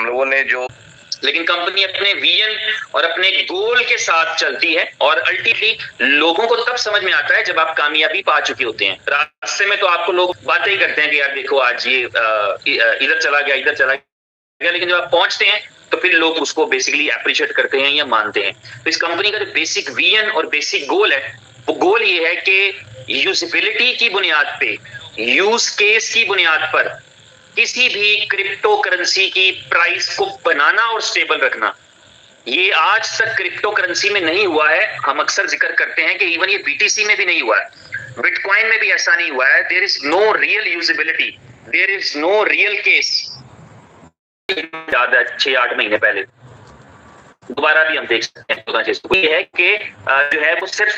हम लोगों ने जो, लेकिन कंपनी अपने विजन और अपने गोल के साथ चलती है और अल्टीमेटली लोगों को तब समझ में आता है जब आप कामयाबी पा चुके होते हैं। रास्ते में तो आपको लोग बातें ही करते हैं कि यार देखो आज ये इधर चला गया, लेकिन जब आप पहुंचते हैं तो फिर लोग उसको बेसिकली अप्रिशिएट करते हैं या मानते हैं। तो इस कंपनी का जो बेसिक विजन और बेसिक गोल है, वो गोल ये है कि यूजेबिलिटी की बुनियाद पे, यूज केस की बुनियाद पर किसी भी क्रिप्टो करेंसी की प्राइस को बनाना और स्टेबल रखना। ये आज तक क्रिप्टो करेंसी में नहीं हुआ है। हम अक्सर जिक्र करते हैं कि इवन ये बीटीसी में भी नहीं हुआ है, बिटकॉइन में भी ऐसा नहीं हुआ है। There is no real usability, there is no real case. याद है 6-8 महीने पहले दोबारा भी हम देख सकते हैं। तो ये है कि जो है वो सिर्फ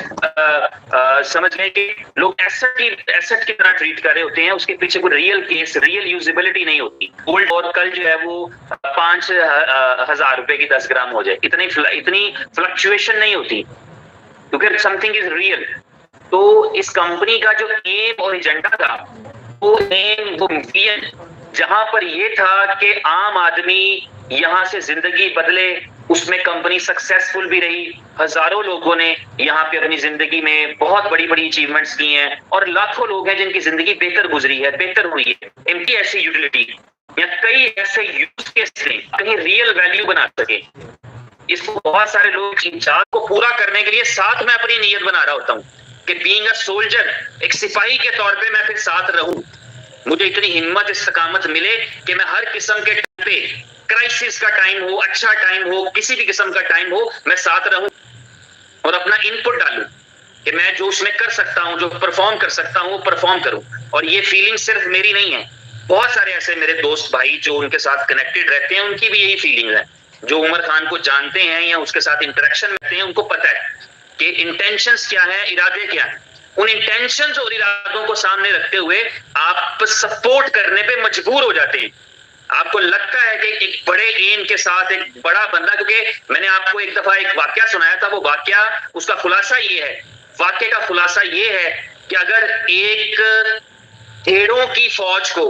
समझ लें कि लोग एसेट की तरह ट्रीट कर रहे होते हैं, उसके पीछे कोई रियल केस, रियल यूजेबिलिटी नहीं होती। गोल्ड और कल जो है वो 5,000 रुपए की 10 ग्राम हो जाए, इतनी फ्लक्चुएशन नहीं होती क्योंकि समथिंग इज रियल। तो इस कंपनी का जो एम और एजेंडा था, वो एम, वो विजन जहां पर ये था कि आम आदमी यहां से जिंदगी बदले, उसमें कंपनी सक्सेसफुल भी रही। हजारों लोगों ने यहाँ पे अपनी जिंदगी में बहुत बड़ी बड़ी अचीवमेंट्स की हैं और लाखों लोग हैं जिनकी जिंदगी बेहतर गुजरी है, बेहतर हुई है। इनकी ऐसी यूटिलिटी या कई ऐसे यूज केस थे कहीं रियल वैल्यू बना सके। इसको बहुत सारे लोग इंचार्ज को पूरा करने के लिए साथ में अपनी नीयत बना रहा होता हूँ कि बीइंग अ सोल्जर, एक सिपाही के तौर पे मैं फिर साथ रहूं। मुझे इतनी हिम्मत, इस्तकामत मिले कि मैं हर किस्म के टाइम पे, क्राइसिस का टाइम हो, अच्छा टाइम हो, किसी भी किस्म का टाइम हो, मैं साथ रहूं और अपना इनपुट डालूं कि मैं जो उसमें कर सकता हूं, जो परफॉर्म कर सकता हूं, वो परफॉर्म करूं। और ये फीलिंग सिर्फ मेरी नहीं है, बहुत सारे ऐसे मेरे दोस्त भाई जो उनके साथ कनेक्टेड रहते हैं, उनकी भी यही फीलिंग है। जो उमर खान को जानते हैं या उसके साथ इंटरेक्शन में रहते हैं, उनको पता है कि इंटेंशंस क्या है, इरादे क्या है। उन इंटेंशंस और इरादों को सामने रखते हुए आप सपोर्ट करने पे मजबूर हो जाते हैं। आपको लगता है कि एक बड़े एम के साथ एक बड़ा बंदा, क्योंकि मैंने आपको एक दफा एक वाकया सुनाया था, वो वाकया, उसका खुलासा ये है, वाकये का खुलासा ये है कि अगर एक भेड़ों की फौज को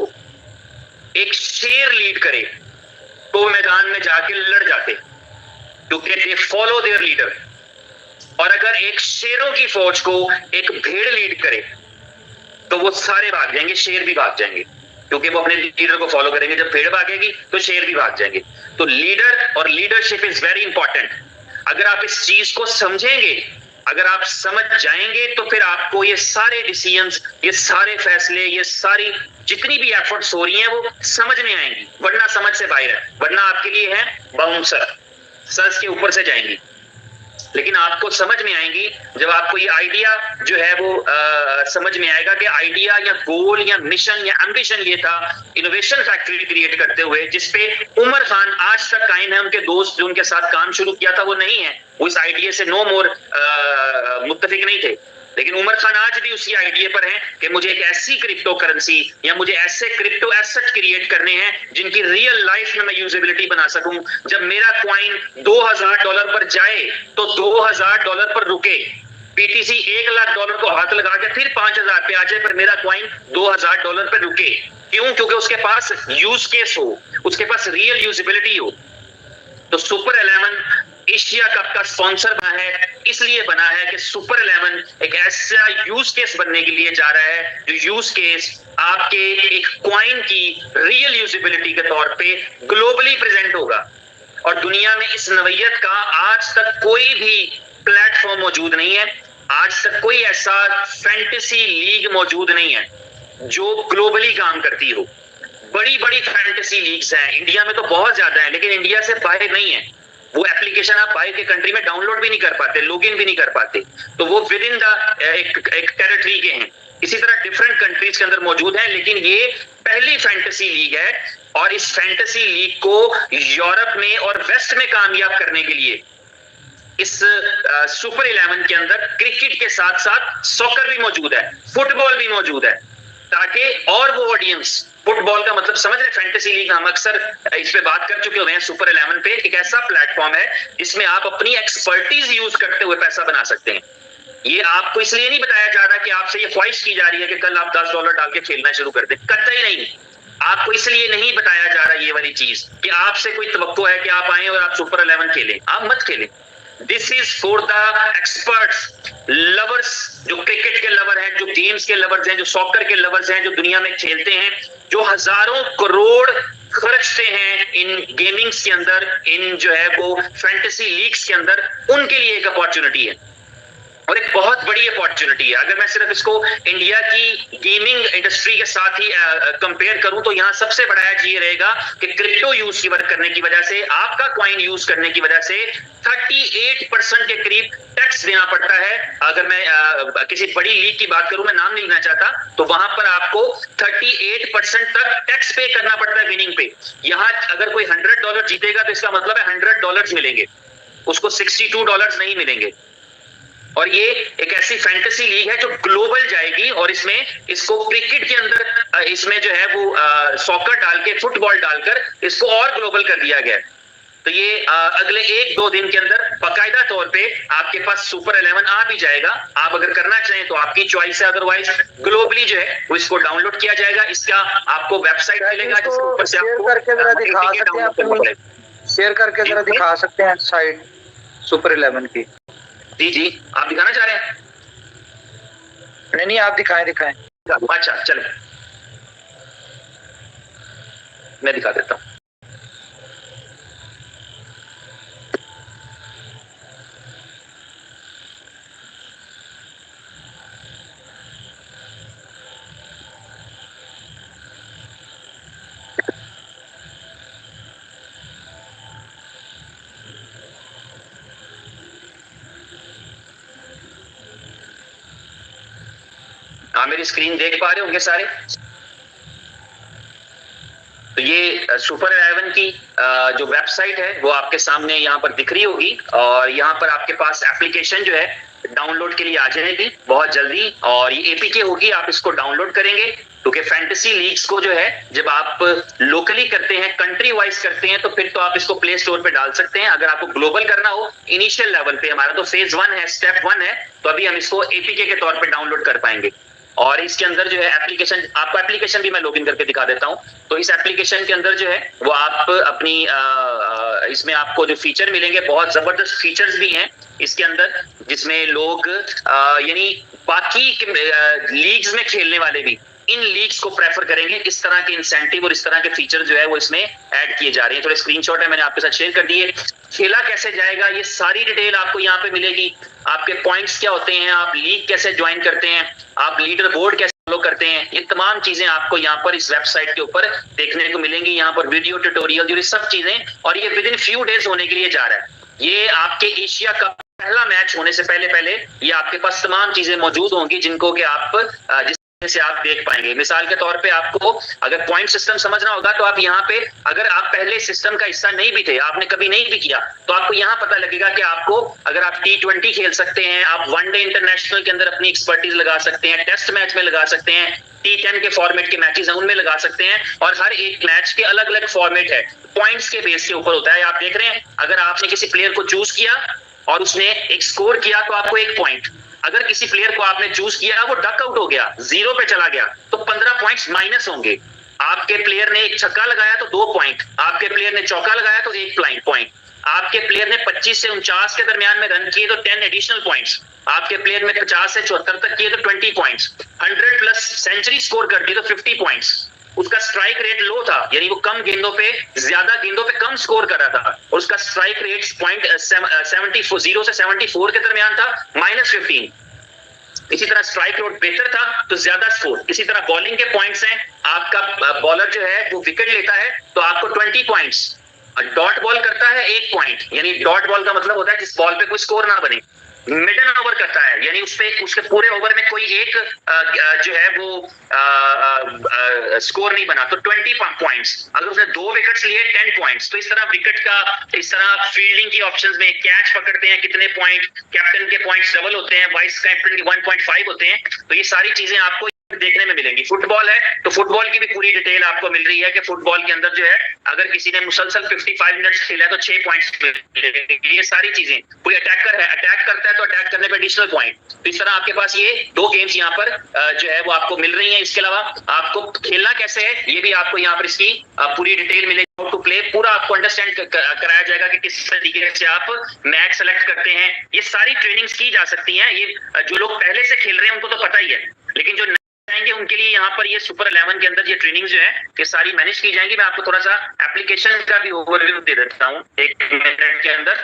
एक शेर लीड करे तो मैदान में जाके लड़ जाते, क्योंकि दे फॉलो देयर लीडर। और अगर एक शेरों की फौज को एक भेड़ लीड करे तो वो सारे भाग जाएंगे, शेर भी भाग जाएंगे, क्योंकि वो अपने लीडर को फॉलो करेंगे। जब भेड़ भागेगी तो शेर भी भाग जाएंगे। तो लीडर और लीडरशिप इज वेरी इंपॉर्टेंट। अगर आप इस चीज को समझेंगे, अगर आप समझ जाएंगे, तो फिर आपको ये सारे डिसीजंस, ये सारे फैसले, ये सारी जितनी भी एफर्ट्स हो रही हैं वो समझ में आएंगी। वरना समझ से बाहर है, वरना आपके लिए है बाउंसर, सर के ऊपर से जाएंगी। लेकिन आपको समझ में आएंगी जब आपको ये आइडिया जो है वो समझ में आएगा कि आइडिया या गोल या मिशन या एम्बिशन ये था, इनोवेशन फैक्ट्री क्रिएट करते हुए, जिसपे उमर खान आज तक कायम है। उनके दोस्त जो उनके साथ काम शुरू किया था वो नहीं है, वो इस आइडिया से नो मोर मुत्तफिक नहीं थे। लेकिन उमर खान आज भी उसी आइडिया पर है कि मुझे एक ऐसी क्रिप्टो करेंसी या मुझे ऐसे क्रिप्टो एसेट क्रिएट करने हैं जिनकी रियल लाइफ में मैं यूजेबिलिटी बना सकूं। जब मेरा कॉइन $2,000 पर जाए तो $2,000 पर रुके, पीटीसी $1,00,000 को हाथ लगा के फिर 5,000 पे आ जाए, पर मेरा कॉइन $2,000 पर रुके। क्यों? क्योंकि उसके पास यूज केस हो, उसके पास रियल यूजेबिलिटी हो। तो सुपर 11 एशिया कप का स्पॉन्सर बना है, इसलिए बना है कि सुपर 11 एक ऐसा यूज केस बनने के लिए जा रहा है जो यूज केस आपके एक कॉइन की रियल यूजेबिलिटी के तौर पे ग्लोबली प्रेजेंट होगा। और दुनिया में इस नवैयत का आज तक कोई भी प्लेटफॉर्म मौजूद नहीं है, आज तक कोई ऐसा फैंटेसी लीग मौजूद नहीं है जो ग्लोबली काम करती हो। बड़ी बड़ी फैंटेसी लीग्स हैं, इंडिया में तो बहुत ज्यादा है, लेकिन इंडिया से बाहर नहीं है। वो एप्लीकेशन आप बाहर के कंट्री में डाउनलोड भी नहीं कर पाते, लॉगिन भी नहीं कर पाते, तो वो विद इन द एक टेरिटरी के हैं। इसी तरह डिफरेंट कंट्रीज के अंदर मौजूद है, लेकिन ये पहली फैंटेसी लीग है। और इस फैंटेसी लीग को यूरोप में और वेस्ट में कामयाब करने के लिए इस सुपर 11 के अंदर क्रिकेट के साथ साथ सॉकर भी मौजूद है, फुटबॉल भी मौजूद है, ताकि और वो ऑडियंस, फुटबॉल का मतलब समझ रहे, फैंटेसी लीग हम अक्सर इस पे बात कर चुके हुए हैं। सुपर 11 पे एक ऐसा प्लेटफॉर्म है जिसमें आप अपनी एक्सपर्टीज यूज करते हुए पैसा बना सकते हैं। ये आपको इसलिए नहीं बताया जा रहा कि आपसे ये ख्वाहिश की जा रही है कि कल आप $10 डाल के खेलना शुरू कर दें, कतई नहीं। आपको इसलिए नहीं बताया जा रहा ये वाली चीज कि आपसे कोई तवक्को है कि आप आए और आप सुपर 11 खेलें, आप मत खेलें। This is for the experts, lovers, जो क्रिकेट के लवर हैं, जो गेम्स के लवर्स हैं, जो सॉकर के लवर्स हैं, जो दुनिया में खेलते हैं, जो हजारों करोड़ खर्चते हैं इन गेमिंग्स के अंदर, इन जो है वो फैंटेसी लीग्स के अंदर, उनके लिए एक अपॉर्चुनिटी है और एक बहुत बड़ी अपॉर्चुनिटी है। अगर मैं सिर्फ इसको इंडिया की गेमिंग इंडस्ट्री के साथ ही कंपेयर करूं तो यहाँ सबसे बड़ा एज ये रहेगा कि क्रिप्टो यूज की वर्क करने की वजह से, आपका कॉइन यूज करने की वजह से 38% के करीब टैक्स देना पड़ता है। अगर मैं किसी बड़ी लीग की बात करूं, मैं नाम नहीं लेना चाहता, तो वहां पर आपको 38% तक टैक्स पे करना पड़ता है विनिंग पे। यहाँ अगर कोई $100 जीतेगा तो इसका मतलब है $100 मिलेंगे, उसको $62 नहीं मिलेंगे। और ये एक ऐसी फैंटेसी लीग है जो ग्लोबल जाएगी और इसमें इसको क्रिकेट के अंदर इसमें जो है वो सॉकर डाल के, फुटबॉल डालकर इसको और ग्लोबल कर दिया गया। तो ये अगले 1-2 दिन के अंदर बाकायदा तौर पे आपके पास सुपर 11 आ भी जाएगा। आप अगर करना चाहें तो आपकी चॉइस है, अदरवाइज ग्लोबली जो है वो इसको डाउनलोड किया जाएगा। इसका आपको वेबसाइट मिलेगा जिसके ऊपर से आपको शेयर करके जरा दिखा सकते हैं साइट सुपर 11 की। जी जी, आप दिखाना चाह रहे हैं? नहीं, आप दिखाएं। अच्छा चलो, मैं दिखा देता हूं। मेरी स्क्रीन देख पा रहे होंगे सारे? तो ये सुपर 11 की जो वेबसाइट है वो आपके सामने यहाँ पर दिख रही होगी और यहाँ पर आपके पास एप्लीकेशन जो है डाउनलोड के लिए आ जाएगी बहुत जल्दी और ये एपीके होगी, आप इसको डाउनलोड करेंगे क्योंकि फैंटेसी लीग्स को जो है जब आप लोकली करते हैं, कंट्री वाइज करते हैं, तो फिर तो आप इसको प्ले स्टोर पे डाल सकते हैं। अगर आपको ग्लोबल करना हो इनिशियल लेवल पे, हमारा तो फेज 1 है, स्टेप 1 है, तो अभी हम इसको एपीके के तौर पे डाउनलोड कर पाएंगे। और इसके अंदर जो है एप्लीकेशन, आपको एप्लीकेशन भी मैं लॉगिन करके दिखा देता हूं। तो इस एप्लीकेशन के अंदर जो है वो आप अपनी इसमें आपको जो फीचर मिलेंगे, बहुत जबरदस्त फीचर्स भी हैं इसके अंदर, जिसमें लोग यानी बाकी लीग्स में खेलने वाले भी इन लीग्स को प्रेफर करेंगे। इस तरह के इंसेंटिव और इस तरह के फीचर जो है वो इसमें ऐड किए जा रहे हैं। थोड़े स्क्रीनशॉट है, मैंने आपके साथ शेयर कर दिए। खेला कैसे जाएगा ये सारी डिटेल आपको यहाँ पे मिलेगी। आपके पॉइंट्स क्या होते हैं, आप लीग कैसे ज्वाइन करते हैं, आप लीडर बोर्ड कैसे फॉलो करते हैं, ये तमाम चीजें आपको यहाँ पर इस वेबसाइट के ऊपर देखने को मिलेंगी। यहाँ पर वीडियो ट्यूटोरियल, ये सब चीजें, और ये विद इन फ्यू डेज होने के लिए जा रहा है। ये आपके एशिया का पहला मैच होने से पहले ये आपके पास तमाम चीजें मौजूद होंगी जिनको कि आप से आप देख पाएंगे। मिसाल के तौर पे आपको अगर पॉइंट सिस्टम समझना होगा तो आप यहाँ पे, अगर आप पहले सिस्टम का हिस्सा नहीं भी थे, आपने कभी नहीं भी किया, तो आपको यहाँ पता लगेगा कि आपको, अगर आप T20 खेल सकते हैं, आप वनडे इंटरनेशनल के अंदर अपनी एक्सपर्टीज लगा सकते हैं, टेस्ट मैच में लगा सकते हैं, T10 के फॉर्मेट के मैचेस हैं उनमें लगा सकते हैं, और हर एक मैच के अलग अलग फॉर्मेट है, पॉइंट्स के बेस के ऊपर होता है। आप देख रहे हैं, अगर आपने किसी प्लेयर को चूज किया और उसने एक स्कोर किया तो आपको 1 पॉइंट, अगर किसी प्लेयर को आपने चूज किया वो डक आउट हो गया, 0 पे चला गया, तो 15 पॉइंट्स माइनस होंगे। आपके प्लेयर ने एक छक्का लगाया तो 2 पॉइंट, आपके प्लेयर ने चौका लगाया तो 1 पॉइंट, आपके प्लेयर ने 25 से 49 के दरमियान में रन किए तो 10 एडिशनल पॉइंट्स, आपके प्लेयर ने 50 से 74 तक किए तो 20 पॉइंट्स, 100 प्लस सेंचुरी स्कोर कर दी तो 50 पॉइंट्स। उसका स्ट्राइक रेट लो था, यानी वो कम गेंदों पे, ज्यादा गेंदों पे कम स्कोर कर रहा था, और उसका स्ट्राइक रेट 0 से 74 के दरमियान था, -15। इसी तरह स्ट्राइक रेट बेहतर था तो ज्यादा स्कोर। इसी तरह बॉलिंग के पॉइंट्स हैं, आपका बॉलर जो है वो विकेट लेता है तो आपको 20 पॉइंट्स, डॉट बॉल करता है 1 पॉइंट, यानी डॉट बॉल का मतलब होता है जिस बॉल पे कोई स्कोर ना बने। मिडन ओवर करता है, यानी उसके पूरे ओवर में कोई एक जो है वो स्कोर नहीं बना तो 20 पॉइंट्स, अगर उसने 2 विकेट्स लिए 10 पॉइंट्स। तो इस तरह विकेट का, इस तरह फील्डिंग की ऑप्शंस में कैच पकड़ते हैं कितने पॉइंट, कैप्टन के पॉइंट्स डबल होते हैं, वाइस कैप्टन के 1.5 होते हैं। तो ये सारी चीजें आपको देखने में मिलेंगी। फुटबॉल है तो फुटबॉल की भी पूरी डिटेल आपको मिल रही है कि फुटबॉल के अंदर जो है अगर किसी ने मुसलसल 55 मिनट्स खेला है तो 6 पॉइंट्स मिलेंगे। ये सारी चीजें, कोई अटैकर है, अटैक करता है तो अटैक करने पे एडिशनल पॉइंट। तो इस तरह आपके पास ये 2 गेम्स यहाँ पर जो है वो आपको मिल रही है। इसके अलावा आपको खेलना कैसे है ये भी आपको यहाँ पर इसकी पूरी डिटेल मिलेगी। टू प्ले पूरा आपको अंडरस्टैंड कराया जाएगा कि किस तरीके से आप मैच सेलेक्ट करते हैं। ये सारी ट्रेनिंग्स की जा सकती हैं। ये जो लोग पहले से खेल रहे हैं उनको तो पता ही है, लेकिन जो जाएंगे उनके लिए यहाँ पर ये सुपर 11 के अंदर ये ट्रेनिंग जो है ये सारी मैनेज की जाएंगी। मैं आपको थोड़ा सा एप्लीकेशन का भी ओवरव्यू दे देता हूँ 1 मिनट के अंदर।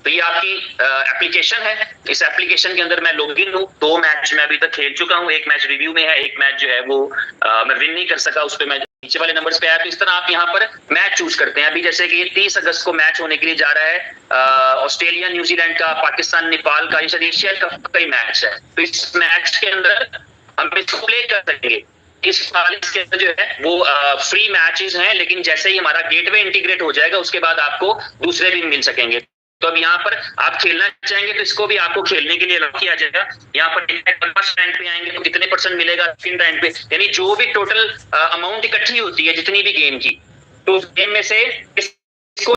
तो ये आपकी एप्लीकेशन है। इस एप्लीकेशन के अंदर मैं लॉगिन हूँ। 2 मैच मैं अभी तक खेल चुका हूँ। 1 मैच रिव्यू में है, 1 मैच जो है वो मैं विन नहीं कर सका, उस पर मैं नीचे वाले नंबर्स पे आया। तो इस तरह आप यहाँ पर मैच चूज करते हैं। अभी जैसे कि 30 अगस्त को मैच होने के लिए जा रहा है ऑस्ट्रेलिया न्यूजीलैंड का, पाकिस्तान नेपाल का, ये एशिया कप का ही मैच है। तो इस मैच के अंदर हम इसको प्ले कर सकेंगे। इस के अंदर जो है वो फ्री मैचेस हैं, लेकिन जैसे ही हमारा गेटवे इंटीग्रेट हो जाएगा उसके बाद आपको दूसरे भी मिल सकेंगे। तो अब यहाँ पर आप खेलना चाहेंगे तो इसको भी आपको खेलने के लिए अलाउ किया जाएगा। यहाँ पर फर्स्ट रैंक पे आएंगे तो कितने % मिलेगा, सेकंड रैंक पे, यानी जो भी टोटल अमाउंट इकट्ठी होती है जितनी भी गेम की, तो उस गेम में से इसको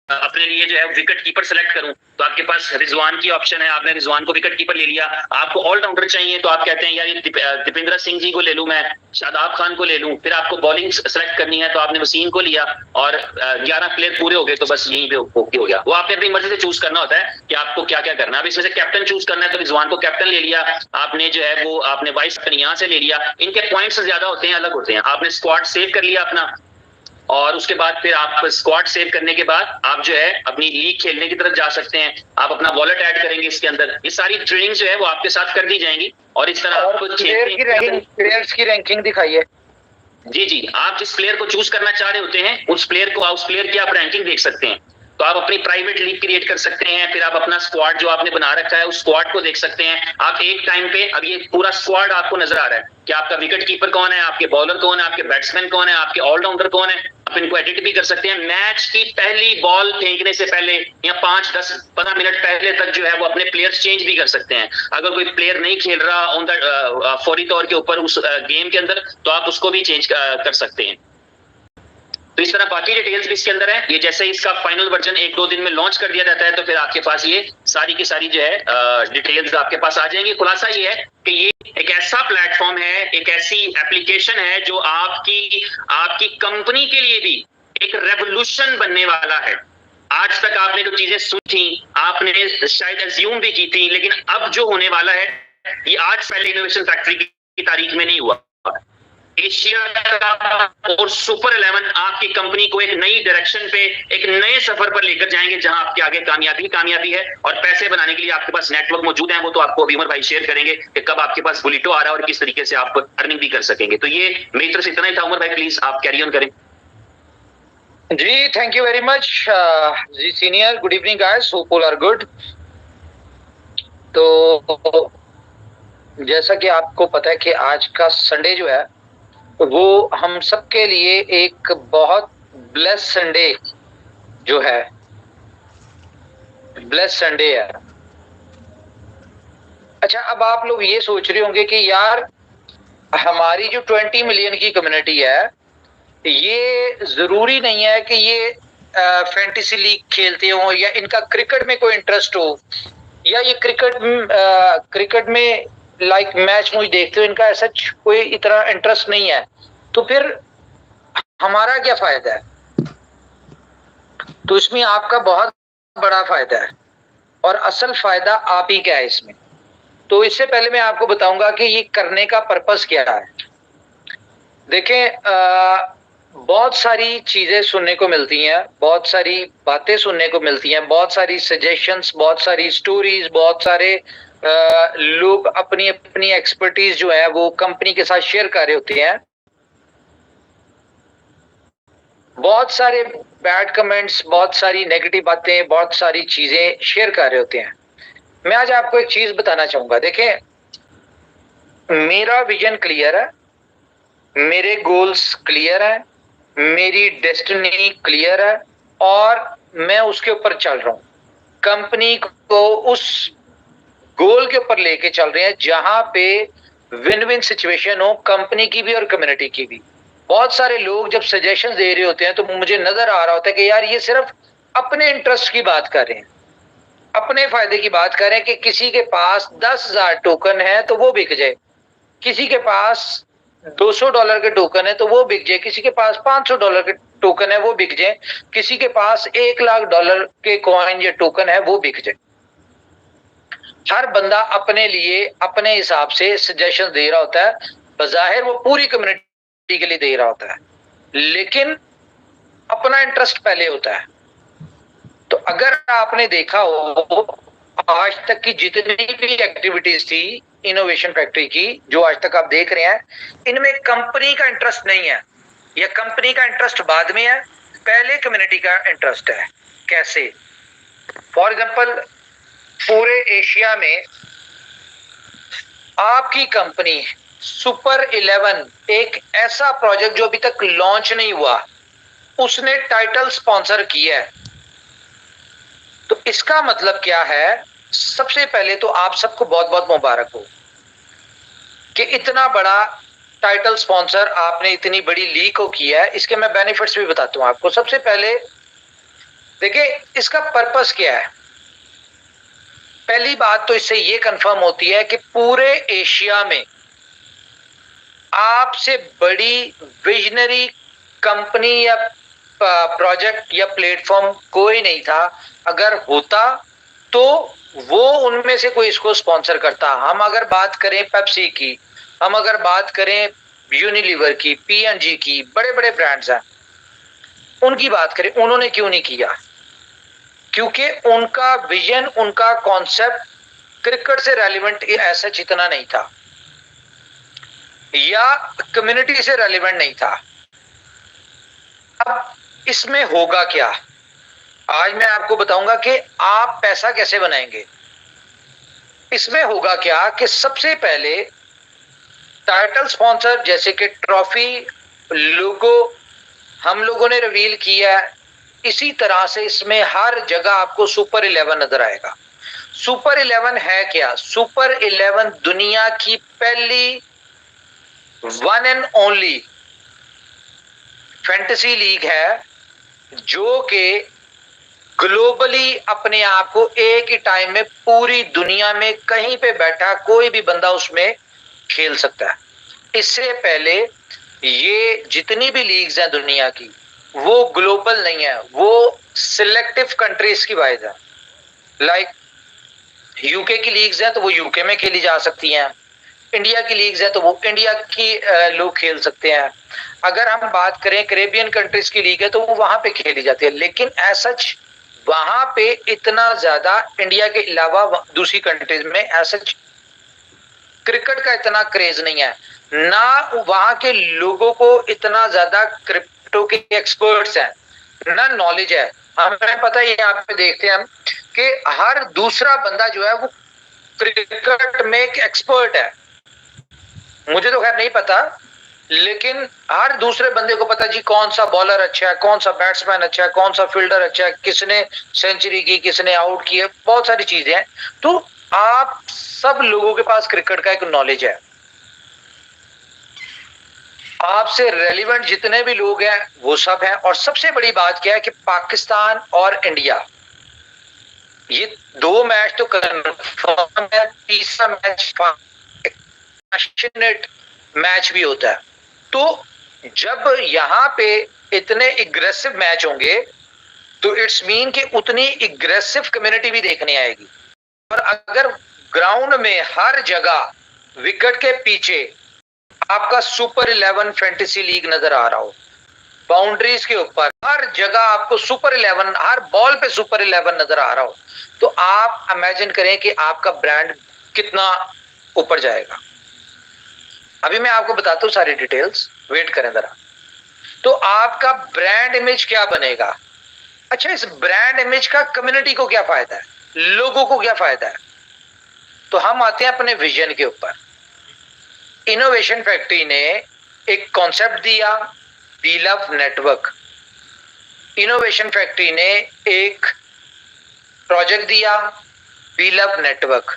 अपने लिए जो है विकेट कीपर सेलेक्ट करूं तो आपके पास रिजवान की ऑप्शन है। आपने रिजवान को विकेट कीपर ले लिया। आपको ऑलराउंडर चाहिए तो आप कहते हैं यार दीपेंद्र सिंह जी को ले लूं, मैं शादाब खान को ले लूं। फिर आपको बॉलिंग सेलेक्ट करनी है तो आपने वसीम को लिया और 11 प्लेयर पूरे हो गए तो बस यहीं पे ओके हो गया। वो आपने अपनी मर्जी से चूज करना होता है कि आपको क्या क्या करना है। अब इसमें से कैप्टन चूज करना है तो रिजवान को कैप्टन ले लिया आपने, जो है वो आपने वाइस कैप्टन यहाँ से ले लिया। इनके पॉइंट्स ज्यादा होते हैं, अलग होते हैं। आपने स्क्वाड सेव कर लिया अपना, और उसके बाद फिर आप स्क्वाड सेव करने के बाद आप जो है अपनी लीग खेलने की तरफ जा सकते हैं। आप अपना वॉलेट ऐड करेंगे इसके अंदर। ये सारी ट्रेनिंग जो है वो आपके साथ कर दी जाएंगी और इस तरह आपको प्लेयर्स की रैंकिंग दिखाइए। जी, आप जिस प्लेयर को चूज करना चाह रहे होते हैं उस प्लेयर की आप रैंकिंग देख सकते हैं। तो आप अपनी प्राइवेट लीग क्रिएट कर सकते हैं। फिर आप अपना स्क्वाड जो आपने बना रखा है उस स्क्वाड को देख सकते हैं। आप एक टाइम पे, अब ये पूरा स्क्वाड आपको नजर आ रहा है कि आपका विकेट कीपर कौन है, आपके बॉलर कौन है, आपके बैट्समैन कौन है, आपके ऑलराउंडर कौन है। आप इनको एडिट भी कर सकते हैं। मैच की पहली बॉल फेंकने से पहले या 5, 10, 15 मिनट पहले तक जो है वो अपने प्लेयर्स चेंज भी कर सकते हैं। अगर कोई प्लेयर नहीं खेल रहा ऑन द फौरी तौर के ऊपर उस गेम के अंदर, तो आप उसको भी चेंज कर सकते हैं। तो इस तरह बाकी डिटेल्स भी इसके अंदर है। ये जैसे इसका फाइनल वर्जन 1-2 दिन में लॉन्च कर दिया जाता है तो फिर आपके पास ये सारी की सारी जो है डिटेल्स आपके पास आ जाएंगी। खुलासा ये है कि ये एक ऐसा प्लेटफॉर्म है, एक ऐसी एप्लीकेशन है जो आपकी कंपनी के लिए भी एक रेवोल्यूशन बनने वाला है। आज तक आपने जो चीजें सुनी थी, आपने शायद एज्यूम भी की थी, लेकिन अब जो होने वाला है ये आज पहले इनोवेशन फैक्ट्री की तारीख में नहीं हुआ। एशिया का और सुपर 11 आपकी कंपनी को एक नई डायरेक्शन पे, एक नए सफर पर लेकर जाएंगे जहां आपके आगे कामयाबी है। और पैसे बनाने के लिए आपके पास नेटवर्क मौजूद है, वो तो आपको अभी उमर भाई शेयर करेंगे कि कब आपके पास बुलेटो आ रहा है और किस तरीके से आप अर्निंग भी कर सकेंगे। तो ये मेरी तरफ से इतना ही था। उमर भाई प्लीज आप कैरी ऑन करें। जी, थैंक यू वेरी मच जी senior. Good evening guys, hope all are good. तो जैसा कि आपको पता है कि आज का संडे जो है वो हम सबके लिए एक बहुत ब्लेस संडे जो है, ब्लेस संडे है। अच्छा, अब आप लोग ये सोच रहे होंगे कि यार हमारी जो 20 मिलियन की कम्युनिटी है, ये जरूरी नहीं है कि ये फैंटेसी लीग खेलते हो या इनका क्रिकेट में कोई इंटरेस्ट हो, या ये क्रिकेट में लाइक मैच मुझे देखते हो, इनका ऐसा कोई इतना इंटरेस्ट नहीं है। तो फिर हमारा क्या फायदा है? तो इसमें आपका बहुत बड़ा फायदा है और असल फायदा आप ही का है इसमें। तो इससे पहले मैं आपको बताऊंगा कि ये करने का पर्पस क्या है। देखें, बहुत सारी चीजें सुनने को मिलती हैं, बहुत सारी बातें सुनने को मिलती हैं, बहुत सारी सजेशंस, बहुत सारी स्टोरीज, बहुत सारे लोग अपनी अपनी एक्सपर्टीज जो है वो कंपनी के साथ शेयर कर रहे होते हैं। बहुत सारे बैड कमेंट्स, बहुत सारी नेगेटिव बातें, बहुत सारी चीजें शेयर कर रहे होते हैं। मैं आज आपको एक चीज बताना चाहूंगा। देखें, मेरा विजन क्लियर है, मेरे गोल्स क्लियर है, मेरी डेस्टिनी क्लियर है और मैं उसके ऊपर चल रहा हूं। कंपनी को उस गोल के ऊपर लेके चल रहे हैं जहां पे विन विन सिचुएशन हो, कंपनी की भी और कम्युनिटी की भी। बहुत सारे लोग जब सजेशन दे रहे होते हैं तो मुझे नजर आ रहा होता है कि यार ये सिर्फ अपने इंटरेस्ट की बात कर रहे हैं, अपने फायदे की बात कर रहे हैं कि किसी के पास 10,000 टोकन है तो वो बिक जाए, किसी के पास $200 के टोकन है तो वो बिक जाए, किसी के पास $500 के टोकन है वो बिक जाए, किसी के पास $1,00,000 के कॉइन या टोकन है वो बिक जाए। हर बंदा अपने लिए अपने हिसाब से सजेशन दे रहा होता है, बजाहिर वो पूरी कम्युनिटी के लिए दे रहा होता है, लेकिन अपना इंटरेस्ट पहले होता है। तो अगर आपने देखा हो आज तक की जितनी भी एक्टिविटीज थी इनोवेशन फैक्ट्री की, जो आज तक आप देख रहे हैं, इनमें कंपनी का इंटरेस्ट नहीं है या कंपनी का इंटरेस्ट बाद में है, पहले कम्युनिटी का इंटरेस्ट है। कैसे? फॉर एग्जांपल पूरे एशिया में आपकी कंपनी सुपर 11 एक ऐसा प्रोजेक्ट जो अभी तक लॉन्च नहीं हुआ, उसने टाइटल स्पॉन्सर किया है। तो इसका मतलब क्या है? सबसे पहले तो आप सबको बहुत बहुत मुबारक हो कि इतना बड़ा टाइटल स्पॉन्सर आपने इतनी बड़ी लीग को किया है। इसके मैं बेनिफिट्स भी बताता हूं आपको। सबसे पहले देखिए इसका पर्पस क्या है। पहली बात तो इससे ये कंफर्म होती है कि पूरे एशिया में आपसे बड़ी विजनरी कंपनी या प्रोजेक्ट या प्लेटफॉर्म कोई नहीं था। अगर होता तो वो उनमें से कोई इसको स्पॉन्सर करता। हम अगर बात करें पेप्सी की, हम अगर बात करें यूनिलीवर की, P&G की, बड़े बड़े ब्रांड्स हैं, उनकी बात करें, उन्होंने क्यों नहीं किया? क्योंकि उनका विजन, उनका कॉन्सेप्ट क्रिकेट से रेलिवेंट ऐसा इतना नहीं था या कम्युनिटी से रेलिवेंट नहीं था। अब इसमें होगा क्या? आज मैं आपको बताऊंगा कि आप पैसा कैसे बनाएंगे। इसमें होगा क्या कि सबसे पहले टाइटल स्पॉन्सर जैसे कि ट्रॉफी, लोगो हम लोगों ने रिवील किया है, इसी तरह से इसमें हर जगह आपको सुपर 11 नजर आएगा। सुपर 11 है क्या? सुपर 11 दुनिया की पहली one and only fantasy league है जो कि ग्लोबली अपने आप को एक ही टाइम में पूरी दुनिया में कहीं पे बैठा कोई भी बंदा उसमें खेल सकता है। इससे पहले ये जितनी भी लीग्स हैं दुनिया की, वो ग्लोबल नहीं है, वो सिलेक्टिव कंट्रीज की वाइज है। लाइक यूके की लीग्स हैं तो वो यूके में खेली जा सकती हैं, इंडिया की लीग्स है तो वो इंडिया की लोग खेल सकते हैं। अगर हम बात करें कैरेबियन कंट्रीज की लीग है तो वो वहां पे खेली जाती है, लेकिन ऐसा वहां पे इतना ज्यादा इंडिया के अलावा दूसरी कंट्रीज में ऐसा क्रिकेट का इतना क्रेज नहीं है, ना वहां के लोगों को इतना ज्यादा क्रिप्टो के एक्सपर्ट्स हैं, ना नॉलेज है। हमें पता है, यहाँ पे देखते हैं हम कि हर दूसरा बंदा जो है वो क्रिकेट में एक एक्सपर्ट है। मुझे तो खैर नहीं पता, लेकिन हर दूसरे बंदे को पता जी कौन सा बॉलर अच्छा है, कौन सा बैट्समैन अच्छा है, कौन सा फील्डर अच्छा है, किसने सेंचुरी की, किसने आउट की है, बहुत सारी चीजें हैं। तो आप सब लोगों के पास क्रिकेट का एक नॉलेज है। आपसे रेलिवेंट जितने भी लोग हैं वो सब हैं। और सबसे बड़ी बात क्या है कि पाकिस्तान और इंडिया, ये दो मैच तो कंफर्म है, तीसरा मैच पैशनेट मैच भी होता है। तो जब यहां पे इतने एग्रेसिव मैच होंगे तो इट्स मीन कि उतनी एग्रेसिव कम्युनिटी भी देखने आएगी। और अगर ग्राउंड में हर जगह विकेट के पीछे आपका सुपर 11 फैंटेसी लीग नजर आ रहा हो, बाउंड्रीज के ऊपर हर जगह आपको सुपर 11, हर बॉल पे सुपर 11 नजर आ रहा हो, तो आप इमेजिन करें कि आपका ब्रांड कितना ऊपर जाएगा। अभी मैं आपको बताता हूं सारी डिटेल्स, वेट करें जरा। तो आपका ब्रांड इमेज क्या बनेगा? अच्छा, इस ब्रांड इमेज का कम्युनिटी को क्या फायदा है, लोगों को क्या फायदा है? तो हम आते हैं अपने विजन के ऊपर। इनोवेशन फैक्ट्री ने एक कॉन्सेप्ट दिया, we love network. Innovation factory ने एक प्रोजेक्ट दिया, वी लव नेटवर्क,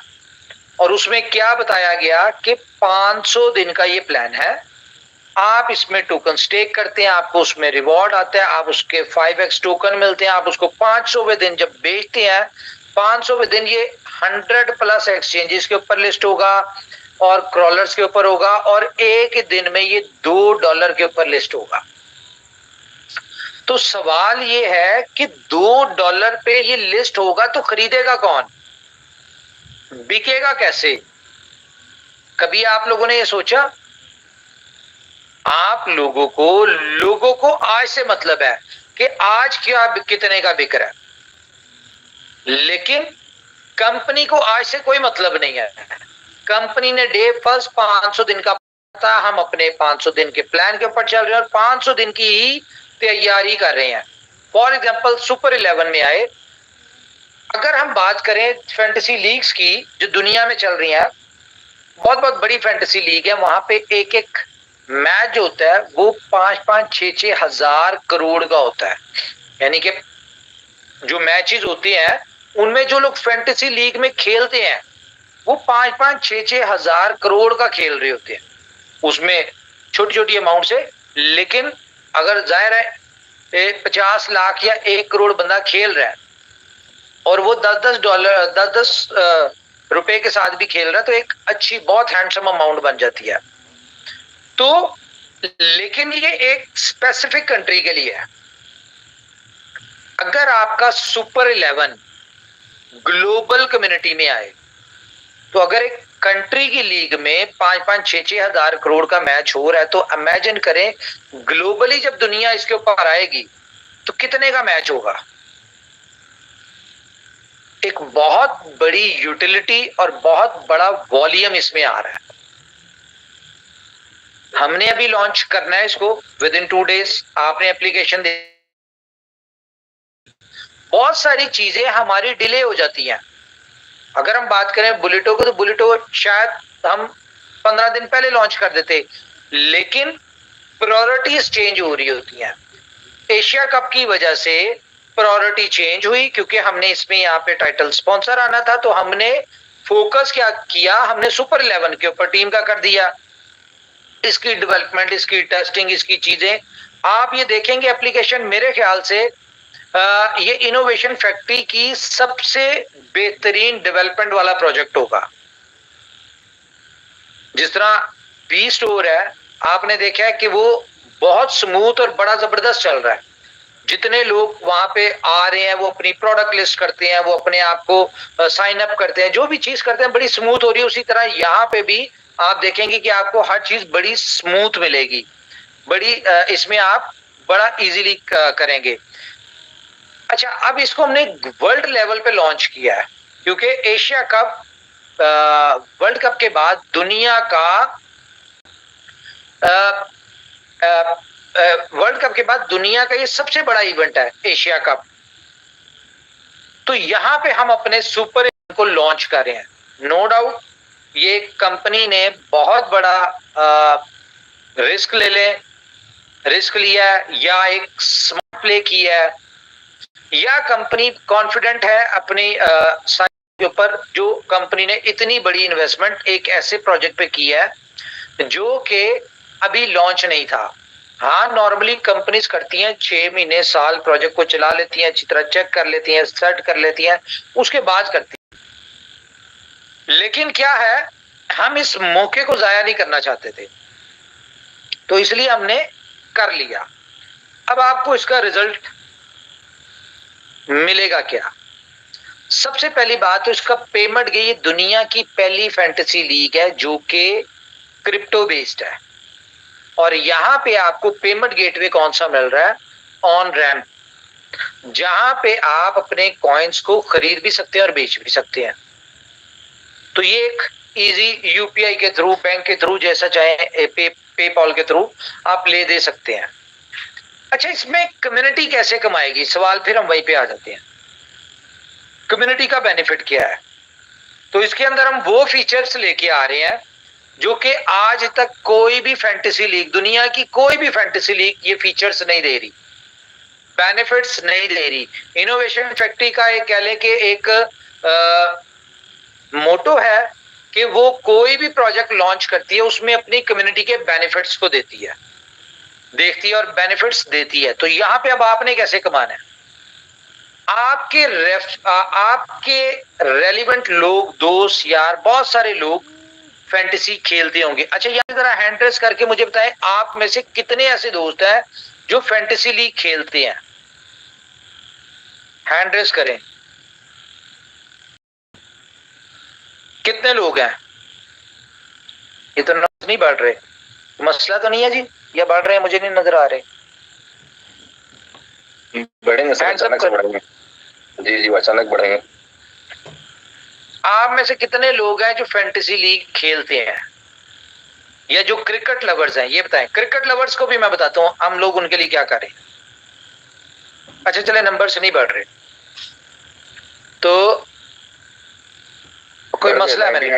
और उसमें क्या बताया गया कि 500 दिन का ये प्लान है। आप इसमें टोकन स्टेक करते हैं, आपको उसमें रिवॉर्ड आता है, आप उसके 5x टोकन मिलते हैं, आप उसको 500वें दिन जब बेचते हैं, 500वें दिन ये 100+ एक्सचेंजेस के ऊपर लिस्ट होगा और क्रॉलर्स के ऊपर होगा, और एक दिन में ये $2 के ऊपर लिस्ट होगा। तो सवाल ये है कि $2 पे ये लिस्ट होगा तो खरीदेगा कौन, बिकेगा कैसे? कभी आप लोगों ने ये सोचा? आप लोगों को आज से मतलब है कि आज क्या कितने का बिक रहा है, लेकिन कंपनी को आज से कोई मतलब नहीं है। कंपनी ने डे फर्स्ट 500 दिन का पता, हम अपने 500 दिन के प्लान के ऊपर चल रहे हैं और 500 दिन की ही तैयारी कर रहे हैं। फॉर एग्जांपल सुपर 11 में आए, अगर हम बात करें फैंटेसी लीग्स की जो दुनिया में चल रही हैं, बहुत बहुत बड़ी फैंटेसी लीग है, वहां पे एक एक मैच जो होता है वो 5-5, 6-6 हजार करोड़ का होता है। यानी कि जो मैचेस होते हैं उनमें जो लोग फैंटेसी लीग में खेलते हैं वो 5-5, 6-6 हजार करोड़ का खेल रहे होते हैं, उसमें छोटी छोटी अमाउंट से। लेकिन अगर जाहिर है 50 लाख या 1 करोड़ बंदा खेल रहा है और वो $10 रुपए के साथ भी खेल रहा है, तो एक अच्छी बहुत हैंडसम अमाउंट बन जाती है। तो लेकिन ये एक स्पेसिफिक कंट्री के लिए है। अगर आपका सुपर 11 ग्लोबल कम्युनिटी में आए, तो अगर एक कंट्री की लीग में 5-5, 6-6 हजार करोड़ का मैच हो रहा है, तो इमेजिन करें ग्लोबली जब दुनिया इसके ऊपर आएगी तो कितने का मैच होगा। एक बहुत बड़ी यूटिलिटी और बहुत बड़ा वॉल्यूम इसमें आ रहा है। हमने अभी लॉन्च करना है इसको विद इन 2 डेज। आपने एप्लीकेशन दे, बहुत सारी चीजें हमारी डिले हो जाती हैं। अगर हम बात करें बुलेटो को, तो बुलेटो शायद हम 15 दिन पहले लॉन्च कर देते, लेकिन प्रायोरिटीज चेंज हो रही होती हैं। एशिया कप की वजह से प्रायोरिटी चेंज हुई, क्योंकि हमने इसमें यहाँ पे टाइटल स्पॉन्सर आना था, तो हमने फोकस क्या किया, हमने सुपर 11 के ऊपर टीम का कर दिया, इसकी डेवलपमेंट, इसकी टेस्टिंग, इसकी चीजें। आप ये देखेंगे एप्लीकेशन मेरे ख्याल से ये इनोवेशन फैक्ट्री की सबसे बेहतरीन डेवलपमेंट वाला प्रोजेक्ट होगा। जिस तरह बी स्टोर है, आपने देखा है कि वो बहुत स्मूथ और बड़ा जबरदस्त चल रहा है। जितने लोग वहां पे आ रहे हैं वो अपनी प्रोडक्ट लिस्ट करते हैं, वो अपने आप को साइन अप करते हैं, जो भी चीज करते हैं बड़ी स्मूथ हो रही है। उसी तरह यहाँ पे भी आप देखेंगे कि आपको हर चीज बड़ी स्मूथ मिलेगी, बड़ी इसमें आप बड़ा इजीली करेंगे। अच्छा, अब इसको हमने वर्ल्ड लेवल पे लॉन्च किया है, क्योंकि एशिया कप वर्ल्ड कप के बाद दुनिया का वर्ल्ड कप के बाद दुनिया का ये सबसे बड़ा इवेंट है एशिया कप। तो यहाँ पे हम अपने सुपर को लॉन्च कर रहे हैं। नो डाउट ये कंपनी ने बहुत बड़ा रिस्क लिया है, या एक स्मार्ट प्ले किया है, या कंपनी कॉन्फिडेंट है अपनी साइट के ऊपर, जो कंपनी ने इतनी बड़ी इन्वेस्टमेंट एक ऐसे प्रोजेक्ट पे की है जो कि अभी लॉन्च नहीं था। हाँ, नॉर्मली कंपनीज करती हैं 6 महीने साल प्रोजेक्ट को चला लेती हैं, अच्छी तरह चेक कर लेती हैं, सेट कर लेती हैं, उसके बाद करती हैं। लेकिन क्या है, हम इस मौके को जाया नहीं करना चाहते थे, तो इसलिए हमने कर लिया। अब आपको इसका रिजल्ट मिलेगा क्या? सबसे पहली बात तो इसका पेमेंट गई, दुनिया की पहली फैंटेसी लीग है जो कि क्रिप्टो बेस्ड है, और यहां पे आपको पेमेंट गेटवे कौन सा मिल रहा है? ऑन रैम्प, जहां पे आप अपने कॉइन्स को खरीद भी सकते हैं और बेच भी सकते हैं। तो ये एक इजी यूपीआई के थ्रू, बैंक के थ्रू, जैसा चाहे पेपॉल के थ्रू आप ले दे सकते हैं। अच्छा, इसमें कम्युनिटी कैसे कमाएगी? सवाल फिर हम वहीं पे आ जाते हैं, कम्युनिटी का बेनिफिट क्या है? तो इसके अंदर हम वो फीचर्स लेके आ रहे हैं जो कि आज तक कोई भी फैंटेसी लीग, दुनिया की कोई भी फैंटेसी लीग ये फीचर्स नहीं दे रही, बेनिफिट्स नहीं दे रही। इनोवेशन फैक्ट्री का एक कह लें कि एक मोटो है कि वो कोई भी प्रोजेक्ट लॉन्च करती है उसमें अपनी कम्युनिटी के बेनिफिट्स को देती है, देखती है और बेनिफिट्स देती है। तो यहां पे अब आपने कैसे कमाना है, आपके रेलिवेंट लोग, दोस्त, यार, बहुत सारे लोग फैंटेसी खेलते होंगे। अच्छा, यहाँ जरा हैंड रेस करके मुझे बताएं, आप में से कितने ऐसे दोस्त हैं जो फैंटेसी लीग खेलते हैं? हैंड रेस करें, कितने लोग हैं? ये तो नंबर नहीं बढ़ रहे, मसला तो नहीं है जी, या बढ़ रहे हैं? मुझे नहीं नजर आ रहे। बढ़ेंगे सर, अचानक से बढ़ेंगे। जी जी, अचानक बढ़ेंगे। आप में से कितने लोग हैं जो फैंटेसी लीग खेलते हैं, या जो क्रिकेट लवर्स हैं? ये बताएं। क्रिकेट लवर्स को भी मैं बताता हूं हम लोग उनके लिए क्या करें। अच्छा चले, नंबर से नहीं बढ़ रहे तो कोई मसला है? मैंने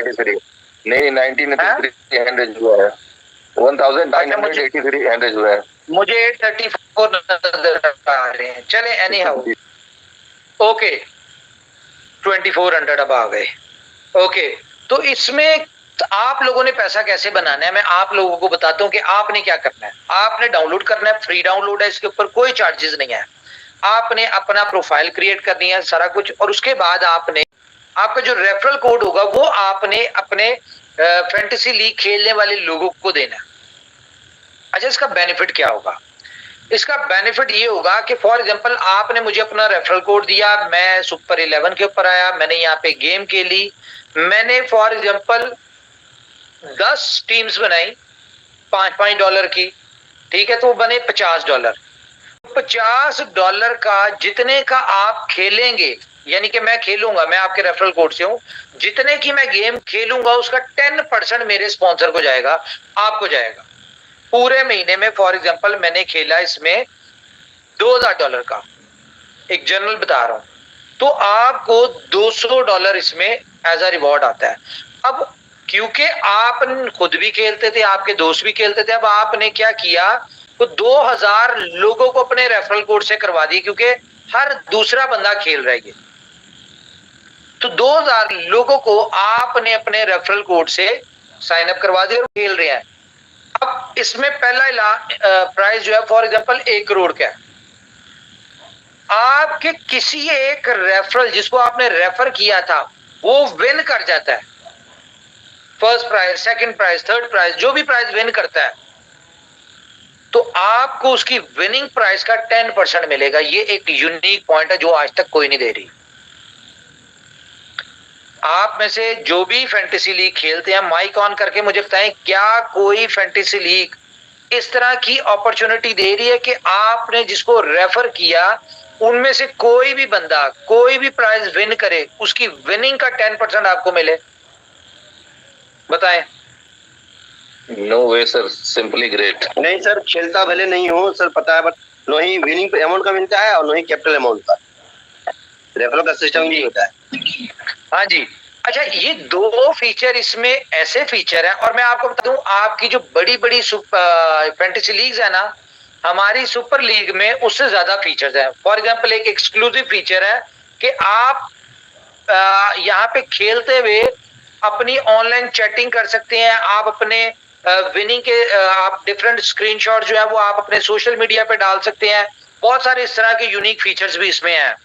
नहीं, 1983 हैंड हुआ है, 1983 हैंड हुआ है। मुझे 834 नजर आ रहे हैं। चले, एनी हाउ, ओके, 2400 अब आ गए। ओके, तो इसमें आप लोगों ने पैसा कैसे बनाना है, मैं आप लोगों को बताता हूं कि आपने क्या करना है। आपने डाउनलोड करना है, फ्री डाउनलोड है, इसके ऊपर कोई चार्जेस नहीं है। आपने अपना प्रोफाइल क्रिएट करनी है, सारा कुछ, और उसके बाद आपने आपका जो रेफरल कोड होगा वो आपने अपने फैंटेसी लीग खेलने वाले लोगों को देना है। अच्छा, इसका बेनिफिट क्या होगा? इसका बेनिफिट ये होगा कि फॉर एग्जांपल आपने मुझे अपना रेफरल कोड दिया, मैं सुपर 11 के ऊपर आया, मैंने यहाँ पे गेम खेली, मैंने फॉर एग्जांपल 10 टीम्स बनाई $5 की, ठीक है, तो वो बने $50। $50 का जितने का आप खेलेंगे, यानी कि मैं खेलूंगा, मैं आपके रेफरल कोड से हूं, जितने की मैं गेम खेलूंगा उसका 10% मेरे स्पॉन्सर को जाएगा, आपको जाएगा। पूरे महीने में फॉर एग्जांपल मैंने खेला इसमें $2000 का, एक जनरल बता रहा हूं, तो आपको $200 इसमें एज अ रिवॉर्ड आता है। अब क्योंकि आप खुद भी खेलते थे, आपके दोस्त भी खेलते थे, अब आपने क्या किया, तो 2000 लोगों को अपने रेफरल कोड से करवा दी, क्योंकि हर दूसरा बंदा खेल रहा है। तो 2000 लोगों को आपने अपने रेफरल कोड से साइन अप करवा दिया और खेल रहे हैं। अब इसमें पहला प्राइस जो है फॉर एग्जांपल 1 करोड़ का है। आपके किसी एक रेफरल जिसको आपने रेफर किया था वो विन कर जाता है, first prize, second prize, third prize, जो भी प्राइज विन करता है, तो आपको उसकी विनिंग प्राइस का 10% मिलेगा। ये एक यूनिक पॉइंट है जो आज तक कोई नहीं दे रही। आप में से जो भी फैंटेसी लीग खेलते हैं, माइक ऑन करके मुझे बताएं, क्या कोई फैंटेसी लीग इस तरह की अपॉर्चुनिटी दे रही है कि आपने जिसको रेफर किया उनमें से कोई भी बंदा कोई भी प्राइज विन करे, उसकी विनिंग का 10% आपको मिले? बताएं। No way sir, simply great. नहीं सर, खेलता भले नहीं हो सर, पता है, बट नो ही विनिंग अमाउंट का मिलता है और नो ही कैपिटल अमाउंट का। रेफरल का सिस्टम नहीं होता है। हाँ जी। अच्छा, ये 2 फीचर इसमें ऐसे फीचर हैं, और मैं आपको बता दूं, आपकी जो बड़ी बड़ी फैंटेसी लीग्स है ना, हमारी सुपर लीग में उससे ज्यादा फीचर्स हैं। फॉर एग्जांपल एक एक्सक्लूसिव फीचर है कि आप यहाँ पे खेलते हुए अपनी ऑनलाइन चैटिंग कर सकते हैं, आप अपने विनिंग के आप डिफरेंट स्क्रीनशॉट जो है वो आप अपने सोशल मीडिया पे डाल सकते हैं। बहुत सारे इस तरह के यूनिक फीचर्स भी इसमें हैं।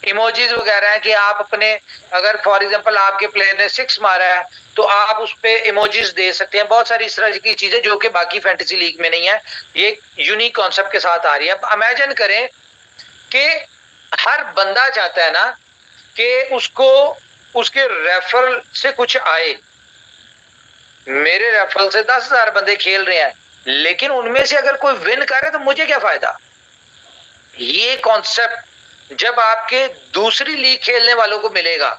इमोजीज वगैरह है कि आप अपने, अगर फॉर एग्जांपल आपके प्लेयर ने 6 मारा है तो आप उस पे इमोजीज दे सकते हैं। बहुत सारी इस तरह की चीजें जो कि बाकी फैंटेसी लीग में नहीं है, ये यूनिक कॉन्सेप्ट के साथ आ रही है। अब इमेजिन करें कि हर बंदा चाहता है ना कि उसको उसके रेफरल से कुछ आए। मेरे रेफरल से 10,000 बंदे खेल रहे हैं, लेकिन उनमें से अगर कोई विन करे तो मुझे क्या फायदा? ये कॉन्सेप्ट जब आपके दूसरी लीग खेलने वालों को मिलेगा